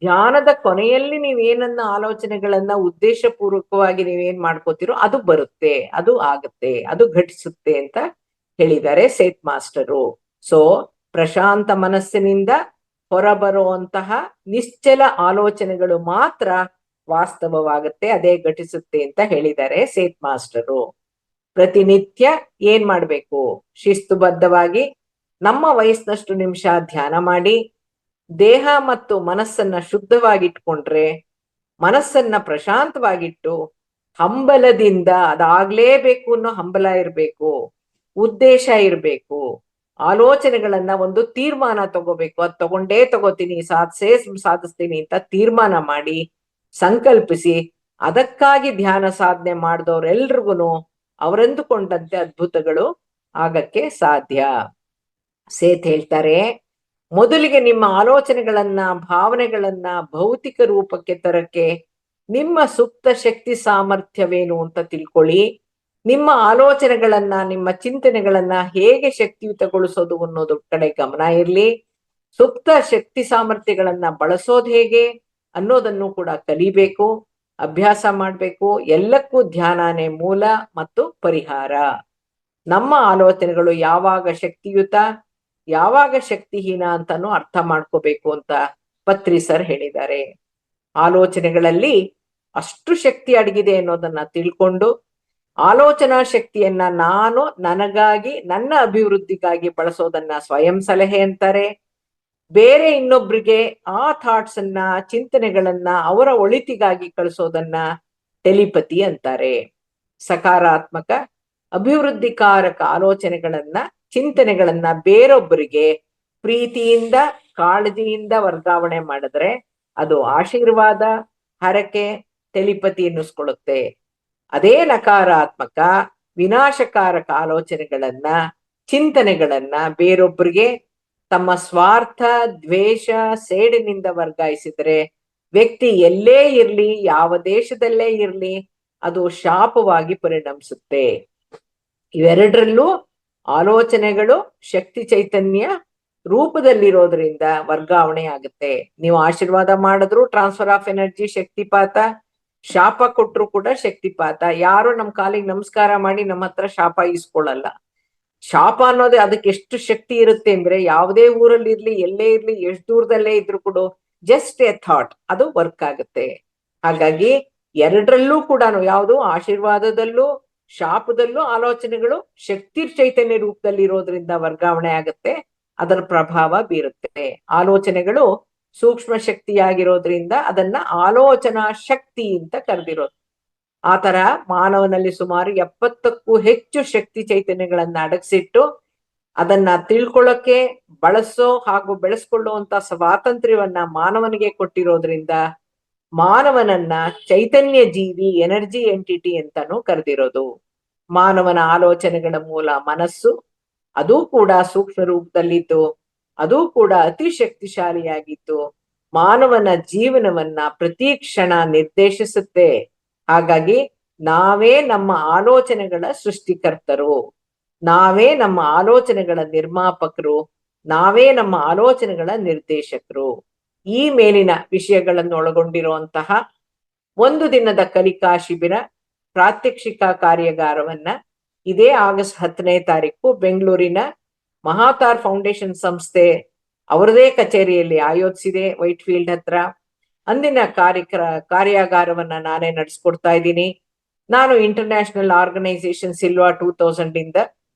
ಧ್ಯಾನದ ಕೊನೆಯಲ್ಲಿ ನೀವೇನನ್ನ ಆಲೋಚನೆಗಳನ್ನ ಉದ್ದೇಶ ಪೂರ್ವಕವಾಗಿ ನೀವೇನ್ ಮಾಡ್ಕೋತಿರೋ ಅದು ಬರುತ್ತೆ, ಅದು ಆಗತ್ತೆ, ಅದು ಘಟಿಸುತ್ತೆ ಅಂತ ಹೇಳಿದ್ದಾರೆ ಸೇತ್ ಮಾಸ್ಟರು. ಸೊ ಪ್ರಶಾಂತ ಮನಸ್ಸಿನಿಂದ ಹೊರಬರುವಂತಹ ನಿಶ್ಚಲ ಆಲೋಚನೆಗಳು ಮಾತ್ರ ವಾಸ್ತವವಾಗುತ್ತೆ, ಅದೇ ಘಟಿಸುತ್ತೆ ಅಂತ ಹೇಳಿದ್ದಾರೆ ಸೇತ್ ಮಾಸ್ಟರು. ಪ್ರತಿನಿತ್ಯ ಏನ್ ಮಾಡ್ಬೇಕು? ಶಿಸ್ತುಬದ್ಧವಾಗಿ ನಮ್ಮ ವಯಸ್ಸಿನಷ್ಟು ನಿಮಿಷ ಧ್ಯಾನ ಮಾಡಿ ದೇಹ ಮತ್ತು ಮನಸ್ಸನ್ನ ಶುದ್ಧವಾಗಿಟ್ಕೊಂಡ್ರೆ, ಮನಸ್ಸನ್ನ ಪ್ರಶಾಂತವಾಗಿಟ್ಟು ಹಂಬಲದಿಂದ ಅದಾಗ್ಲೇಬೇಕು ಅನ್ನೋ ಹಂಬಲ ಇರ್ಬೇಕು, ಉದ್ದೇಶ ಇರ್ಬೇಕು, ಆಲೋಚನೆಗಳನ್ನ ಒಂದು ತೀರ್ಮಾನ ತಗೋಬೇಕು, ಅದ್ ತಗೊಂಡೇ ತಗೋತೀನಿ, ಸಾಧಿಸ್ತೀನಿ ಅಂತ ತೀರ್ಮಾನ ಮಾಡಿ ಸಂಕಲ್ಪಿಸಿ ಅದಕ್ಕಾಗಿ ಧ್ಯಾನ ಸಾಧನೆ ಮಾಡಿದವ್ರೆಲ್ರಿಗೂ ಅವರೆಂದುಕೊಂಡಂತೆ ಅದ್ಭುತಗಳು ಆಗಕ್ಕೆ ಸಾಧ್ಯ. ಸೇತ್ ಹೇಳ್ತಾರೆ, ಮೊದಲಿಗೆ ನಿಮ್ಮ ಆಲೋಚನೆಗಳನ್ನ ಭಾವನೆಗಳನ್ನ ಭೌತಿಕ ರೂಪಕ್ಕೆ ತರಕ್ಕೆ ನಿಮ್ಮ ಸುಪ್ತ ಶಕ್ತಿ ಸಾಮರ್ಥ್ಯವೇನು ಅಂತ ತಿಳ್ಕೊಳ್ಳಿ. ನಿಮ್ಮ ಆಲೋಚನೆಗಳನ್ನ ನಿಮ್ಮ ಚಿಂತನೆಗಳನ್ನ ಹೇಗೆ ಶಕ್ತಿಯುತಗೊಳಿಸೋದು ಅನ್ನೋದ್ರ ಕಡೆ ಗಮನ ಇರ್ಲಿ. ಸುಪ್ತ ಶಕ್ತಿ ಸಾಮರ್ಥ್ಯಗಳನ್ನ ಬಳಸೋದು ಹೇಗೆ ಅನ್ನೋದನ್ನು ಕೂಡ ಕಲಿಬೇಕು, ಅಭ್ಯಾಸ ಮಾಡ್ಬೇಕು. ಎಲ್ಲಕ್ಕೂ ಧ್ಯಾನನೇ ಮೂಲ ಮತ್ತು ಪರಿಹಾರ. ನಮ್ಮ ಆಲೋಚನೆಗಳು ಯಾವಾಗ ಶಕ್ತಿಯುತ ಯಾವಾಗ ಶಕ್ತಿಹೀನ ಅಂತಾನು ಅರ್ಥ ಮಾಡ್ಕೋಬೇಕು ಅಂತ ಪತ್ರಿ ಸರ್ ಹೇಳಿದ್ದಾರೆ. ಆಲೋಚನೆಗಳಲ್ಲಿ ಅಷ್ಟು ಶಕ್ತಿ ಅಡಗಿದೆ ಅನ್ನೋದನ್ನ ತಿಳ್ಕೊಂಡು ಆಲೋಚನಾ ಶಕ್ತಿಯನ್ನ ನಾನು ನನಗಾಗಿ ನನ್ನ ಅಭಿವೃದ್ಧಿಗಾಗಿ ಬಳಸೋದನ್ನ ಸ್ವಯಂ ಸಲಹೆ ಅಂತಾರೆ. ಬೇರೆ ಇನ್ನೊಬ್ರಿಗೆ ಆ ಥಾಟ್ಸ್ ಅನ್ನ ಚಿಂತನೆಗಳನ್ನ ಅವರ ಒಳಿತಿಗಾಗಿ ಕಳಿಸೋದನ್ನ ಟೆಲಿಪತಿ ಅಂತಾರೆ. ಸಕಾರಾತ್ಮಕ ಅಭಿವೃದ್ಧಿಕಾರಕ ಆಲೋಚನೆಗಳನ್ನ ಚಿಂತನೆಗಳನ್ನ ಬೇರೊಬ್ಬರಿಗೆ ಪ್ರೀತಿಯಿಂದ ಕಾಳಜಿಯಿಂದ ವರ್ಗಾವಣೆ ಮಾಡಿದ್ರೆ ಅದು ಆಶೀರ್ವಾದ, ಹರಕೆ, ಟೆಲಿಪತಿ ಅನ್ನಿಸ್ಕೊಳ್ಳುತ್ತೆ. ಅದೇ ನಕಾರಾತ್ಮಕ ವಿನಾಶಕಾರಕ ಆಲೋಚನೆಗಳನ್ನ ಚಿಂತನೆಗಳನ್ನ ಬೇರೊಬ್ಬರಿಗೆ ತಮ್ಮ ಸ್ವಾರ್ಥ, ದ್ವೇಷ, ಸೇಡಿನಿಂದ ವರ್ಗಾಯಿಸಿದ್ರೆ ವ್ಯಕ್ತಿ ಎಲ್ಲೇ ಇರ್ಲಿ, ಯಾವ ದೇಶದಲ್ಲೇ ಇರ್ಲಿ, ಅದು ಶಾಪವಾಗಿ ಪರಿಣಮಿಸುತ್ತೆ. ಇವೆರಡರಲ್ಲೂ ಆಲೋಚನೆಗಳು ಶಕ್ತಿ ಚೈತನ್ಯ ರೂಪದಲ್ಲಿರೋದ್ರಿಂದ ವರ್ಗಾವಣೆ ಆಗುತ್ತೆ. ನೀವು ಆಶೀರ್ವಾದ ಮಾಡಿದ್ರು ಟ್ರಾನ್ಸ್ಫರ್ ಆಫ್ ಎನರ್ಜಿ ಶಕ್ತಿಪಾತ, ಶಾಪ ಕೊಟ್ರು ಕೂಡ ಶಕ್ತಿಪಾತ. ಯಾರು ನಮ್ ಕಾಲಿಗೆ ನಮಸ್ಕಾರ ಮಾಡಿ ನಮ್ಮ ಹತ್ರ ಶಾಪ ಇಸ್ಕೊಳ್ಳಲ್ಲ. ಶಾಪ ಅನ್ನೋದೇ ಅದಕ್ಕೆ ಎಷ್ಟು ಶಕ್ತಿ ಇರುತ್ತೆ ಅಂದ್ರೆ, ಯಾವುದೇ ಊರಲ್ಲಿ ಇರ್ಲಿ, ಎಲ್ಲೇ ಇರ್ಲಿ, ಎಷ್ಟು ದೂರದಲ್ಲೇ ಇದ್ರು ಕೂಡ ಜಸ್ಟ್ ಎ ಥಾಟ್ ಅದು ವರ್ಕ್ ಆಗುತ್ತೆ. ಹಾಗಾಗಿ ಎರಡರಲ್ಲೂ ಕೂಡ ಯಾವುದು ಆಶೀರ್ವಾದದಲ್ಲೂ ಶಾಪದಲ್ಲೂ ಆಲೋಚನೆಗಳು ಶಕ್ತಿ ಚೈತನ್ಯ ರೂಪದಲ್ಲಿ ಇರೋದ್ರಿಂದ ವರ್ಗಾವಣೆ ಆಗುತ್ತೆ, ಅದರ ಪ್ರಭಾವ ಬೀರುತ್ತೆ. ಆಲೋಚನೆಗಳು ಸೂಕ್ಷ್ಮ ಶಕ್ತಿಯಾಗಿರೋದ್ರಿಂದ ಅದನ್ನ ಆಲೋಚನಾ ಶಕ್ತಿ ಅಂತ ಕರೆದಿರೋದು. ಆತರ ಮಾನವನಲ್ಲಿ ಸುಮಾರು 70ಕ್ಕೂ ಹೆಚ್ಚು ಶಕ್ತಿ ಚೈತನ್ಯಗಳನ್ನ ಅಡಗಿಸಿಟ್ಟು ಅದನ್ನ ತಿಳ್ಕೊಳ್ಳೋಕೆ, ಬಳಸೋ ಹಾಗೂ ಬೆಳೆಸ್ಕೊಳ್ಳುವಂತ ಸ್ವಾತಂತ್ರ್ಯವನ್ನ ಮಾನವನಿಗೆ ಕೊಟ್ಟಿರೋದ್ರಿಂದ ಮಾನವನನ್ನ ಚೈತನ್ಯ ಜೀವಿ, ಎನರ್ಜಿ ಎಂಟಿಟಿ ಅಂತಾನು ಕರೆದಿರೋದು. ಮಾನವನ ಆಲೋಚನೆಗಳ ಮೂಲ ಮನಸ್ಸು, ಅದೂ ಕೂಡ ಸೂಕ್ಷ್ಮ ರೂಪದಲ್ಲಿದ್ದು ಅದೂ ಕೂಡ ಅತಿ ಶಕ್ತಿಶಾಲಿಯಾಗಿದ್ದು ಮಾನವನ ಜೀವನವನ್ನ ಪ್ರತಿ ಕ್ಷಣ ನಿರ್ದೇಶಿಸುತ್ತೆ. ಹಾಗಾಗಿ ನಾವೇ ನಮ್ಮ ಆಲೋಚನೆಗಳ ಸೃಷ್ಟಿಕರ್ತರು, ನಾವೇ ನಮ್ಮ ಆಲೋಚನೆಗಳ ನಿರ್ಮಾಪಕರು, ನಾವೇ ನಮ್ಮ ಆಲೋಚನೆಗಳ ನಿರ್ದೇಶಕರು. ಈ ಮೇಲಿನ ವಿಷಯಗಳನ್ನು ಒಳಗೊಂಡಿರುವಂತಹ ಒಂದು ದಿನದ ಕಲಿಕಾ ಶಿಬಿರ ಪ್ರಾತ್ಯಕ್ಷಿಕ ಕಾರ್ಯಾಗಾರವನ್ನ ಇದೇ ಆಗಸ್ಟ್ 10ನೇ ತಾರೀಕು ಬೆಂಗಳೂರಿನ ಮಹಾತಾರ್ ಫೌಂಡೇಶನ್ ಸಂಸ್ಥೆ ಅವರದೇ ಕಚೇರಿಯಲ್ಲಿ ಆಯೋಜಿಸಿದೆ, ವೈಟ್ ಫೀಲ್ಡ್ ಹತ್ರ. ಅಂದಿನ ಕಾರ್ಯಾಗಾರವನ್ನ ನಾನೇ ನಡೆಸ್ಕೊಡ್ತಾ ಇದ್ದೀನಿ. ನಾನು ಇಂಟರ್ನ್ಯಾಷನಲ್ ಆರ್ಗನೈಸೇಷನ್ ಸಿಲ್ವಾ 2000 ಇಂದ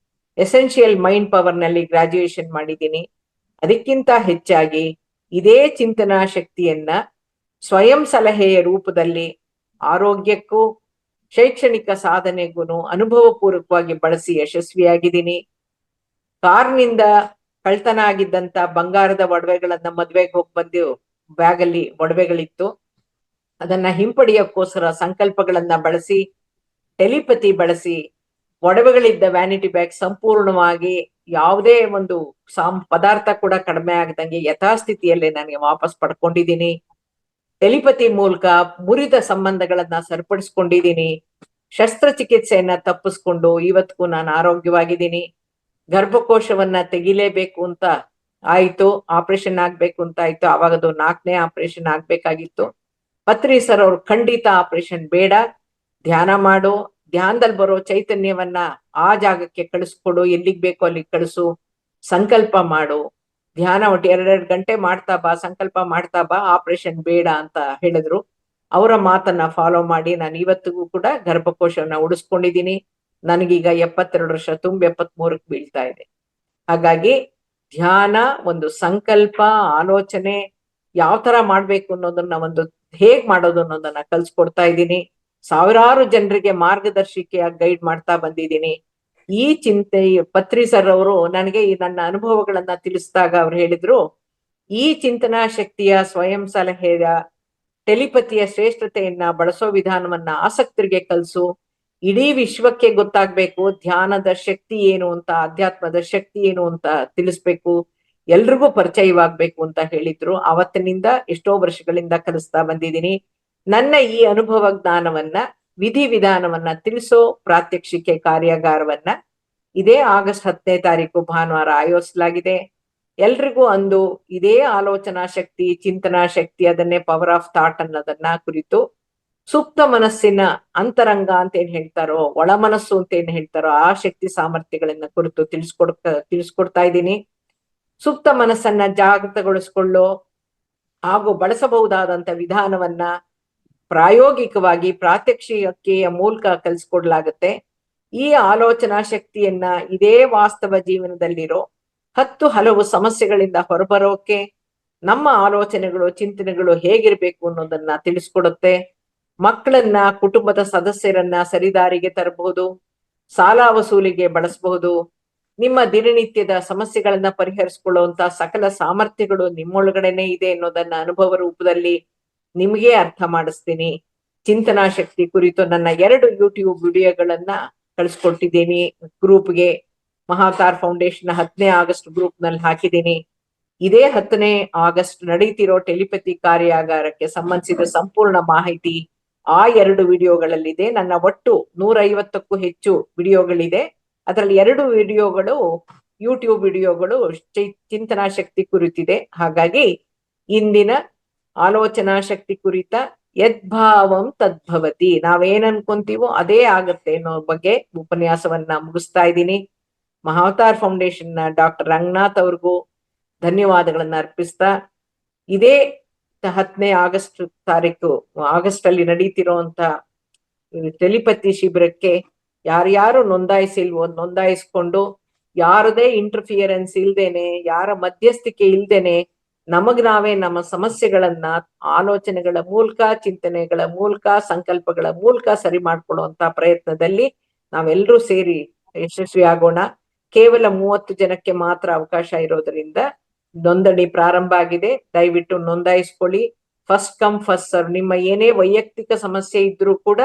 ಎಸೆನ್ಷಿಯಲ್ ಮೈಂಡ್ ಪವರ್ ನಲ್ಲಿ ಗ್ರಾಜುಯೇಷನ್ ಮಾಡಿದ್ದೀನಿ. ಅದಕ್ಕಿಂತ ಹೆಚ್ಚಾಗಿ ಇದೇ ಚಿಂತನಾ ಶಕ್ತಿಯನ್ನ ಸ್ವಯಂ ಸಲಹೆಯ ರೂಪದಲ್ಲಿ ಆರೋಗ್ಯಕ್ಕೂ ಶೈಕ್ಷಣಿಕ ಸಾಧನೆಗೂ ಅನುಭವ ಪೂರ್ವಕವಾಗಿ ಬಳಸಿ ಯಶಸ್ವಿಯಾಗಿದ್ದೀನಿ. ಕಾರ್ನಿಂದ ಕಳ್ತನ ಆಗಿದ್ದಂತ ಬಂಗಾರದ ಒಡವೆಗಳನ್ನ ಮದ್ವೆಗೆ ಹೋಗಿ ಬಂದು ಬ್ಯಾಗಲ್ಲಿ ಒಡವೆಗಳಿತ್ತು, ಅದನ್ನ ಹಿಂಪಡೆಯೋಕ್ಕೋಸ್ಕರ ಸಂಕಲ್ಪಗಳನ್ನ ಬಳಸಿ ಟೆಲಿಪತಿ ಬಳಸಿ ಒಡವೆಗಳಿದ್ದ ವ್ಯಾನಿಟಿ ಬ್ಯಾಗ್ ಸಂಪೂರ್ಣವಾಗಿ ಯಾವುದೇ ಒಂದು ಪದಾರ್ಥ ಕೂಡ ಕಡಿಮೆ ಆಗದಂಗೆ ಯಥಾಸ್ಥಿತಿಯಲ್ಲೇ ನನಗೆ ವಾಪಸ್ ಪಡ್ಕೊಂಡಿದ್ದೀನಿ. ಟೆಲಿಪತಿ ಮೂಲಕ ಮುರಿದ ಸಂಬಂಧಗಳನ್ನ ಸರಿಪಡಿಸ್ಕೊಂಡಿದ್ದೀನಿ. ಶಸ್ತ್ರಚಿಕಿತ್ಸೆಯನ್ನ ತಪ್ಪಿಸ್ಕೊಂಡು ಇವತ್ತಿಗೂ ನಾನು ಆರೋಗ್ಯವಾಗಿದ್ದೀನಿ. ಗರ್ಭಕೋಶವನ್ನ ತೆಗಿಲೇಬೇಕು ಅಂತ ಆಯ್ತು, ಆಪರೇಷನ್ ಆಗ್ಬೇಕು ಅಂತ ಆಯ್ತು. ಅವಾಗ ಅದು 4ನೇ ಆಪರೇಷನ್ ಆಗ್ಬೇಕಾಗಿತ್ತು. ಪತ್ರಿ ಸರ್ ಅವ್ರು ಖಂಡಿತ ಆಪರೇಷನ್ ಬೇಡ, ಧ್ಯಾನ ಮಾಡು, ಧ್ಯಾನದಲ್ಲಿ ಬರೋ ಚೈತನ್ಯವನ್ನ ಆ ಜಾಗಕ್ಕೆ ಕಳಿಸ್ಕೊಡು, ಎಲ್ಲಿಗ್ ಬೇಕೋ ಅಲ್ಲಿಗೆ ಕಳಿಸು, ಸಂಕಲ್ಪ ಮಾಡು, ಧ್ಯಾನ ಒಟ್ಟು 2 ಗಂಟೆ ಮಾಡ್ತಾ ಬಾ, ಸಂಕಲ್ಪ ಮಾಡ್ತಾ ಬಾ, ಆಪರೇಷನ್ ಬೇಡ ಅಂತ ಹೇಳಿದ್ರು. ಅವರ ಮಾತನ್ನ ಫಾಲೋ ಮಾಡಿ ನಾನು ಇವತ್ತಿಗೂ ಕೂಡ ಗರ್ಭಕೋಶವನ್ನ ಉಳಿಸ್ಕೊಂಡಿದ್ದೀನಿ. ನನಗೀಗ 72 ವರ್ಷ ತುಂಬ 73ಕ್ಕೆ ಬೀಳ್ತಾ ಇದೆ. ಹಾಗಾಗಿ ಧ್ಯಾನ ಒಂದು ಸಂಕಲ್ಪ, ಆಲೋಚನೆ ಯಾವ ತರ ಮಾಡ್ಬೇಕು ಅನ್ನೋದನ್ನ ಹೇಗ್ ಮಾಡೋದು ಅನ್ನೋದನ್ನ ಕಲ್ಸ್ಕೊಡ್ತಾ ಇದ್ದೀನಿ. ಸಾವಿರಾರು ಜನರಿಗೆ ಮಾರ್ಗದರ್ಶಿಕೆಯಾಗಿ ಗೈಡ್ ಮಾಡ್ತಾ ಬಂದಿದ್ದೀನಿ. ಈ ಚಿಂತೆ ಪತ್ರಿ ಸರ್ ಅವರು ನನಗೆ ಈ ನನ್ನ ಅನುಭವಗಳನ್ನ ತಿಳಿಸಿದಾಗ ಅವ್ರು ಹೇಳಿದ್ರು, ಈ ಚಿಂತನಾ ಶಕ್ತಿಯ ಸ್ವಯಂ ಸಲಹೆಯ ಟೆಲಿಪತಿಯ ಶ್ರೇಷ್ಠತೆಯನ್ನ ಬಳಸೋ ವಿಧಾನವನ್ನ ಆಸಕ್ತರಿಗೆ ಕಲಿಸು. ಇಡೀ ವಿಶ್ವಕ್ಕೆ ಗೊತ್ತಾಗ್ಬೇಕು ಧ್ಯಾನದ ಶಕ್ತಿ ಏನು ಅಂತ, ಅಧ್ಯಾತ್ಮದ ಶಕ್ತಿ ಏನು ಅಂತ ತಿಳಿಸ್ಬೇಕು, ಎಲ್ರಿಗೂ ಪರಿಚಯವಾಗ್ಬೇಕು ಅಂತ ಹೇಳಿದ್ರು. ಅವತ್ತಿನಿಂದ ಎಷ್ಟೋ ವರ್ಷಗಳಿಂದ ಕಲಿಸ್ತಾ ಬಂದಿದ್ದೀನಿ. ನನ್ನ ಈ ಅನುಭವ ಜ್ಞಾನವನ್ನ, ವಿಧಿ ವಿಧಾನವನ್ನ ತಿಳಿಸೋ ಪ್ರಾತ್ಯಕ್ಷಿಕೆ ಕಾರ್ಯಾಗಾರವನ್ನ ಇದೇ ಆಗಸ್ಟ್ 10ನೇ ತಾರೀಕು ಭಾನುವಾರ ಆಯೋಜಿಸಲಾಗಿದೆ. ಎಲ್ರಿಗೂ ಅಂದು ಇದೇ ಆಲೋಚನಾ ಶಕ್ತಿ, ಚಿಂತನಾ ಶಕ್ತಿ, ಅದನ್ನೇ ಪವರ್ ಆಫ್ ಥಾಟ್ ಅನ್ನೋದನ್ನ ಕುರಿತು, ಸೂಕ್ತ ಮನಸ್ಸಿನ ಅಂತರಂಗ ಅಂತ ಏನ್ ಹೇಳ್ತಾರೋ, ಒಳ ಮನಸ್ಸು ಅಂತ ಏನ್ ಹೇಳ್ತಾರೋ, ಆ ಶಕ್ತಿ ಸಾಮರ್ಥ್ಯಗಳನ್ನ ಕುರಿತು ತಿಳಿಸ್ಕೊಡ್ತಾ ಇದ್ದೀನಿ. ಸೂಕ್ತ ಮನಸ್ಸನ್ನ ಜಾಗೃತಗೊಳಿಸ್ಕೊಳ್ಳೋ ಹಾಗೂ ಬಳಸಬಹುದಾದಂತ ವಿಧಾನವನ್ನ ಪ್ರಾಯೋಗಿಕವಾಗಿ ಪ್ರಾತ್ಯಕ್ಷಿಕೆಯ ಮೂಲಕ ಕಲಿಸ್ಕೊಡ್ಲಾಗತ್ತೆ. ಈ ಆಲೋಚನಾ ಶಕ್ತಿಯನ್ನ ಇದೇ ವಾಸ್ತವ ಜೀವನದಲ್ಲಿರೋ 10 ಹಲವು ಸಮಸ್ಯೆಗಳಿಂದ ಹೊರಬರೋಕೆ ನಮ್ಮ ಆಲೋಚನೆಗಳು, ಚಿಂತನೆಗಳು ಹೇಗಿರ್ಬೇಕು ಅನ್ನೋದನ್ನ ತಿಳಿಸ್ಕೊಡುತ್ತೆ. ಮಕ್ಕಳನ್ನ, ಕುಟುಂಬದ ಸದಸ್ಯರನ್ನ ಸರಿದಾರಿಗೆ ತರಬಹುದು, ಸಾಲ ವಸೂಲಿಗೆ ಬಳಸಬಹುದು. ನಿಮ್ಮ ದಿನನಿತ್ಯದ ಸಮಸ್ಯೆಗಳನ್ನ ಪರಿಹರಿಸಿಕೊಳ್ಳುವಂತ ಸಕಲ ಸಾಮರ್ಥ್ಯಗಳು ನಿಮ್ಮೊಳಗಡೆನೆ ಇದೆ ಅನ್ನೋದನ್ನ ಅನುಭವ ರೂಪದಲ್ಲಿ ನಿಮಗೆ ಅರ್ಥ ಮಾಡಿಸ್ತೀನಿ. ಚಿಂತನಾ ಶಕ್ತಿ ಕುರಿತು ನನ್ನ 2 ಯೂಟ್ಯೂಬ್ ವಿಡಿಯೋಗಳನ್ನ ಕಳಿಸ್ಕೊಟ್ಟಿದ್ದೀನಿ ಗ್ರೂಪ್ಗೆ. ಮಹಾತಾರ್ ಫೌಂಡೇಶನ್ 10ನೇ ಆಗಸ್ಟ್ ಗ್ರೂಪ್ ನಲ್ಲಿ ಹಾಕಿದ್ದೀನಿ. ಇದೇ 10ನೇ ಆಗಸ್ಟ್ ನಡೀತಿರೋ ಟೆಲಿಪತಿ ಕಾರ್ಯಾಗಾರಕ್ಕೆ ಸಂಬಂಧಿಸಿದ ಸಂಪೂರ್ಣ ಮಾಹಿತಿ ಆ 2 ವಿಡಿಯೋಗಳಲ್ಲಿದೆ. ನನ್ನ ಒಟ್ಟು 150ಕ್ಕೂ ಹೆಚ್ಚು ವಿಡಿಯೋಗಳಿದೆ. ಅದರಲ್ಲಿ 2 ವಿಡಿಯೋಗಳು ಯೂಟ್ಯೂಬ್ ವಿಡಿಯೋಗಳು ಚಿಂತನಾ ಶಕ್ತಿ ಕುರಿತಿದೆ. ಹಾಗಾಗಿ ಇಂದಿನ ಆಲೋಚನಾ ಶಕ್ತಿ ಕುರಿತ ಯದ್ಭಾವಂ ತದ್ಭವತಿ, ನಾವೇನ್ ಅನ್ಕೊಂತೀವೋ ಅದೇ ಆಗತ್ತೆ ಅನ್ನೋ ಬಗ್ಗೆ ಉಪನ್ಯಾಸವನ್ನ ಮುಗಿಸ್ತಾ ಇದ್ದೀನಿ. ಮಹಾವತಾರ್ ಫೌಂಡೇಶನ್ ನ ಡಾಕ್ಟರ್ ರಂಗನಾಥ್ ಅವ್ರಿಗೂ ಧನ್ಯವಾದಗಳನ್ನ ಅರ್ಪಿಸ್ತಾ, ಇದೇ 10ನೇ ಆಗಸ್ಟ್ ಅಲ್ಲಿ ನಡೀತಿರೋಂತ ಟೆಲಿಪತಿ ಶಿಬಿರಕ್ಕೆ ಯಾರ್ಯಾರು ನೋಂದಾಯಿಸಿಲ್ವೋ ನೋಂದಾಯಿಸ್ಕೊಂಡು, ಯಾರದೇ ಇಂಟರ್ಫಿಯರೆನ್ಸ್ ಇಲ್ದೇನೆ, ಯಾರ ಮಧ್ಯಸ್ಥಿಕೆ ಇಲ್ದೇನೆ ನಮಗ್ ನಾವೇ ನಮ್ಮ ಸಮಸ್ಯೆಗಳನ್ನ ಆಲೋಚನೆಗಳ ಮೂಲಕ, ಚಿಂತನೆಗಳ ಮೂಲಕ, ಸಂಕಲ್ಪಗಳ ಮೂಲಕ ಸರಿ ಮಾಡ್ಕೊಳ್ಳುವಂತ ಪ್ರಯತ್ನದಲ್ಲಿ ನಾವೆಲ್ಲರೂ ಸೇರಿ ಯಶಸ್ವಿ ಆಗೋಣ. ಕೇವಲ 30 ಜನಕ್ಕೆ ಮಾತ್ರ ಅವಕಾಶ ಇರೋದ್ರಿಂದ ನೋಂದಣಿ ಪ್ರಾರಂಭ ಆಗಿದೆ. ದಯವಿಟ್ಟು ನೋಂದಾಯಿಸ್ಕೊಳ್ಳಿ. First come first serve. ನಿಮ್ಮ ಏನೇ ವೈಯಕ್ತಿಕ ಸಮಸ್ಯೆ ಇದ್ರೂ ಕೂಡ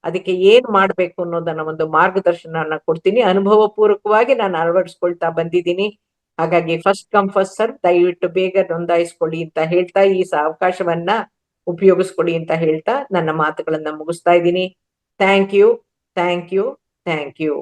ಅದಕ್ಕೆ ಏನ್ ಮಾಡ್ಬೇಕು ಅನ್ನೋದನ್ನ ಒಂದು ಮಾರ್ಗದರ್ಶನ ಕೊಡ್ತೀನಿ. ಅನುಭವ ಪೂರ್ವಕವಾಗಿ ನಾನು ಅಳವಡಿಸ್ಕೊಳ್ತಾ ಬಂದಿದ್ದೀನಿ. ಹಾಗಾಗಿ ಫಸ್ಟ್ ಕಮ್ ಫಸ್ಟ್ ಸರ್ವ್, ದಯವಿಟ್ಟು ಬೇಗ ನೋಂದಾಯಿಸ್ಕೊಳ್ಳಿ ಅಂತ ಹೇಳ್ತಾ, ಈ ಅವಕಾಶವನ್ನ ಉಪಯೋಗಿಸ್ಕೊಳ್ಳಿ ಅಂತ ಹೇಳ್ತಾ ನನ್ನ ಮಾತುಗಳನ್ನ ಮುಗಿಸ್ತಾ ಇದ್ದೀನಿ. Thank you, thank you, thank you.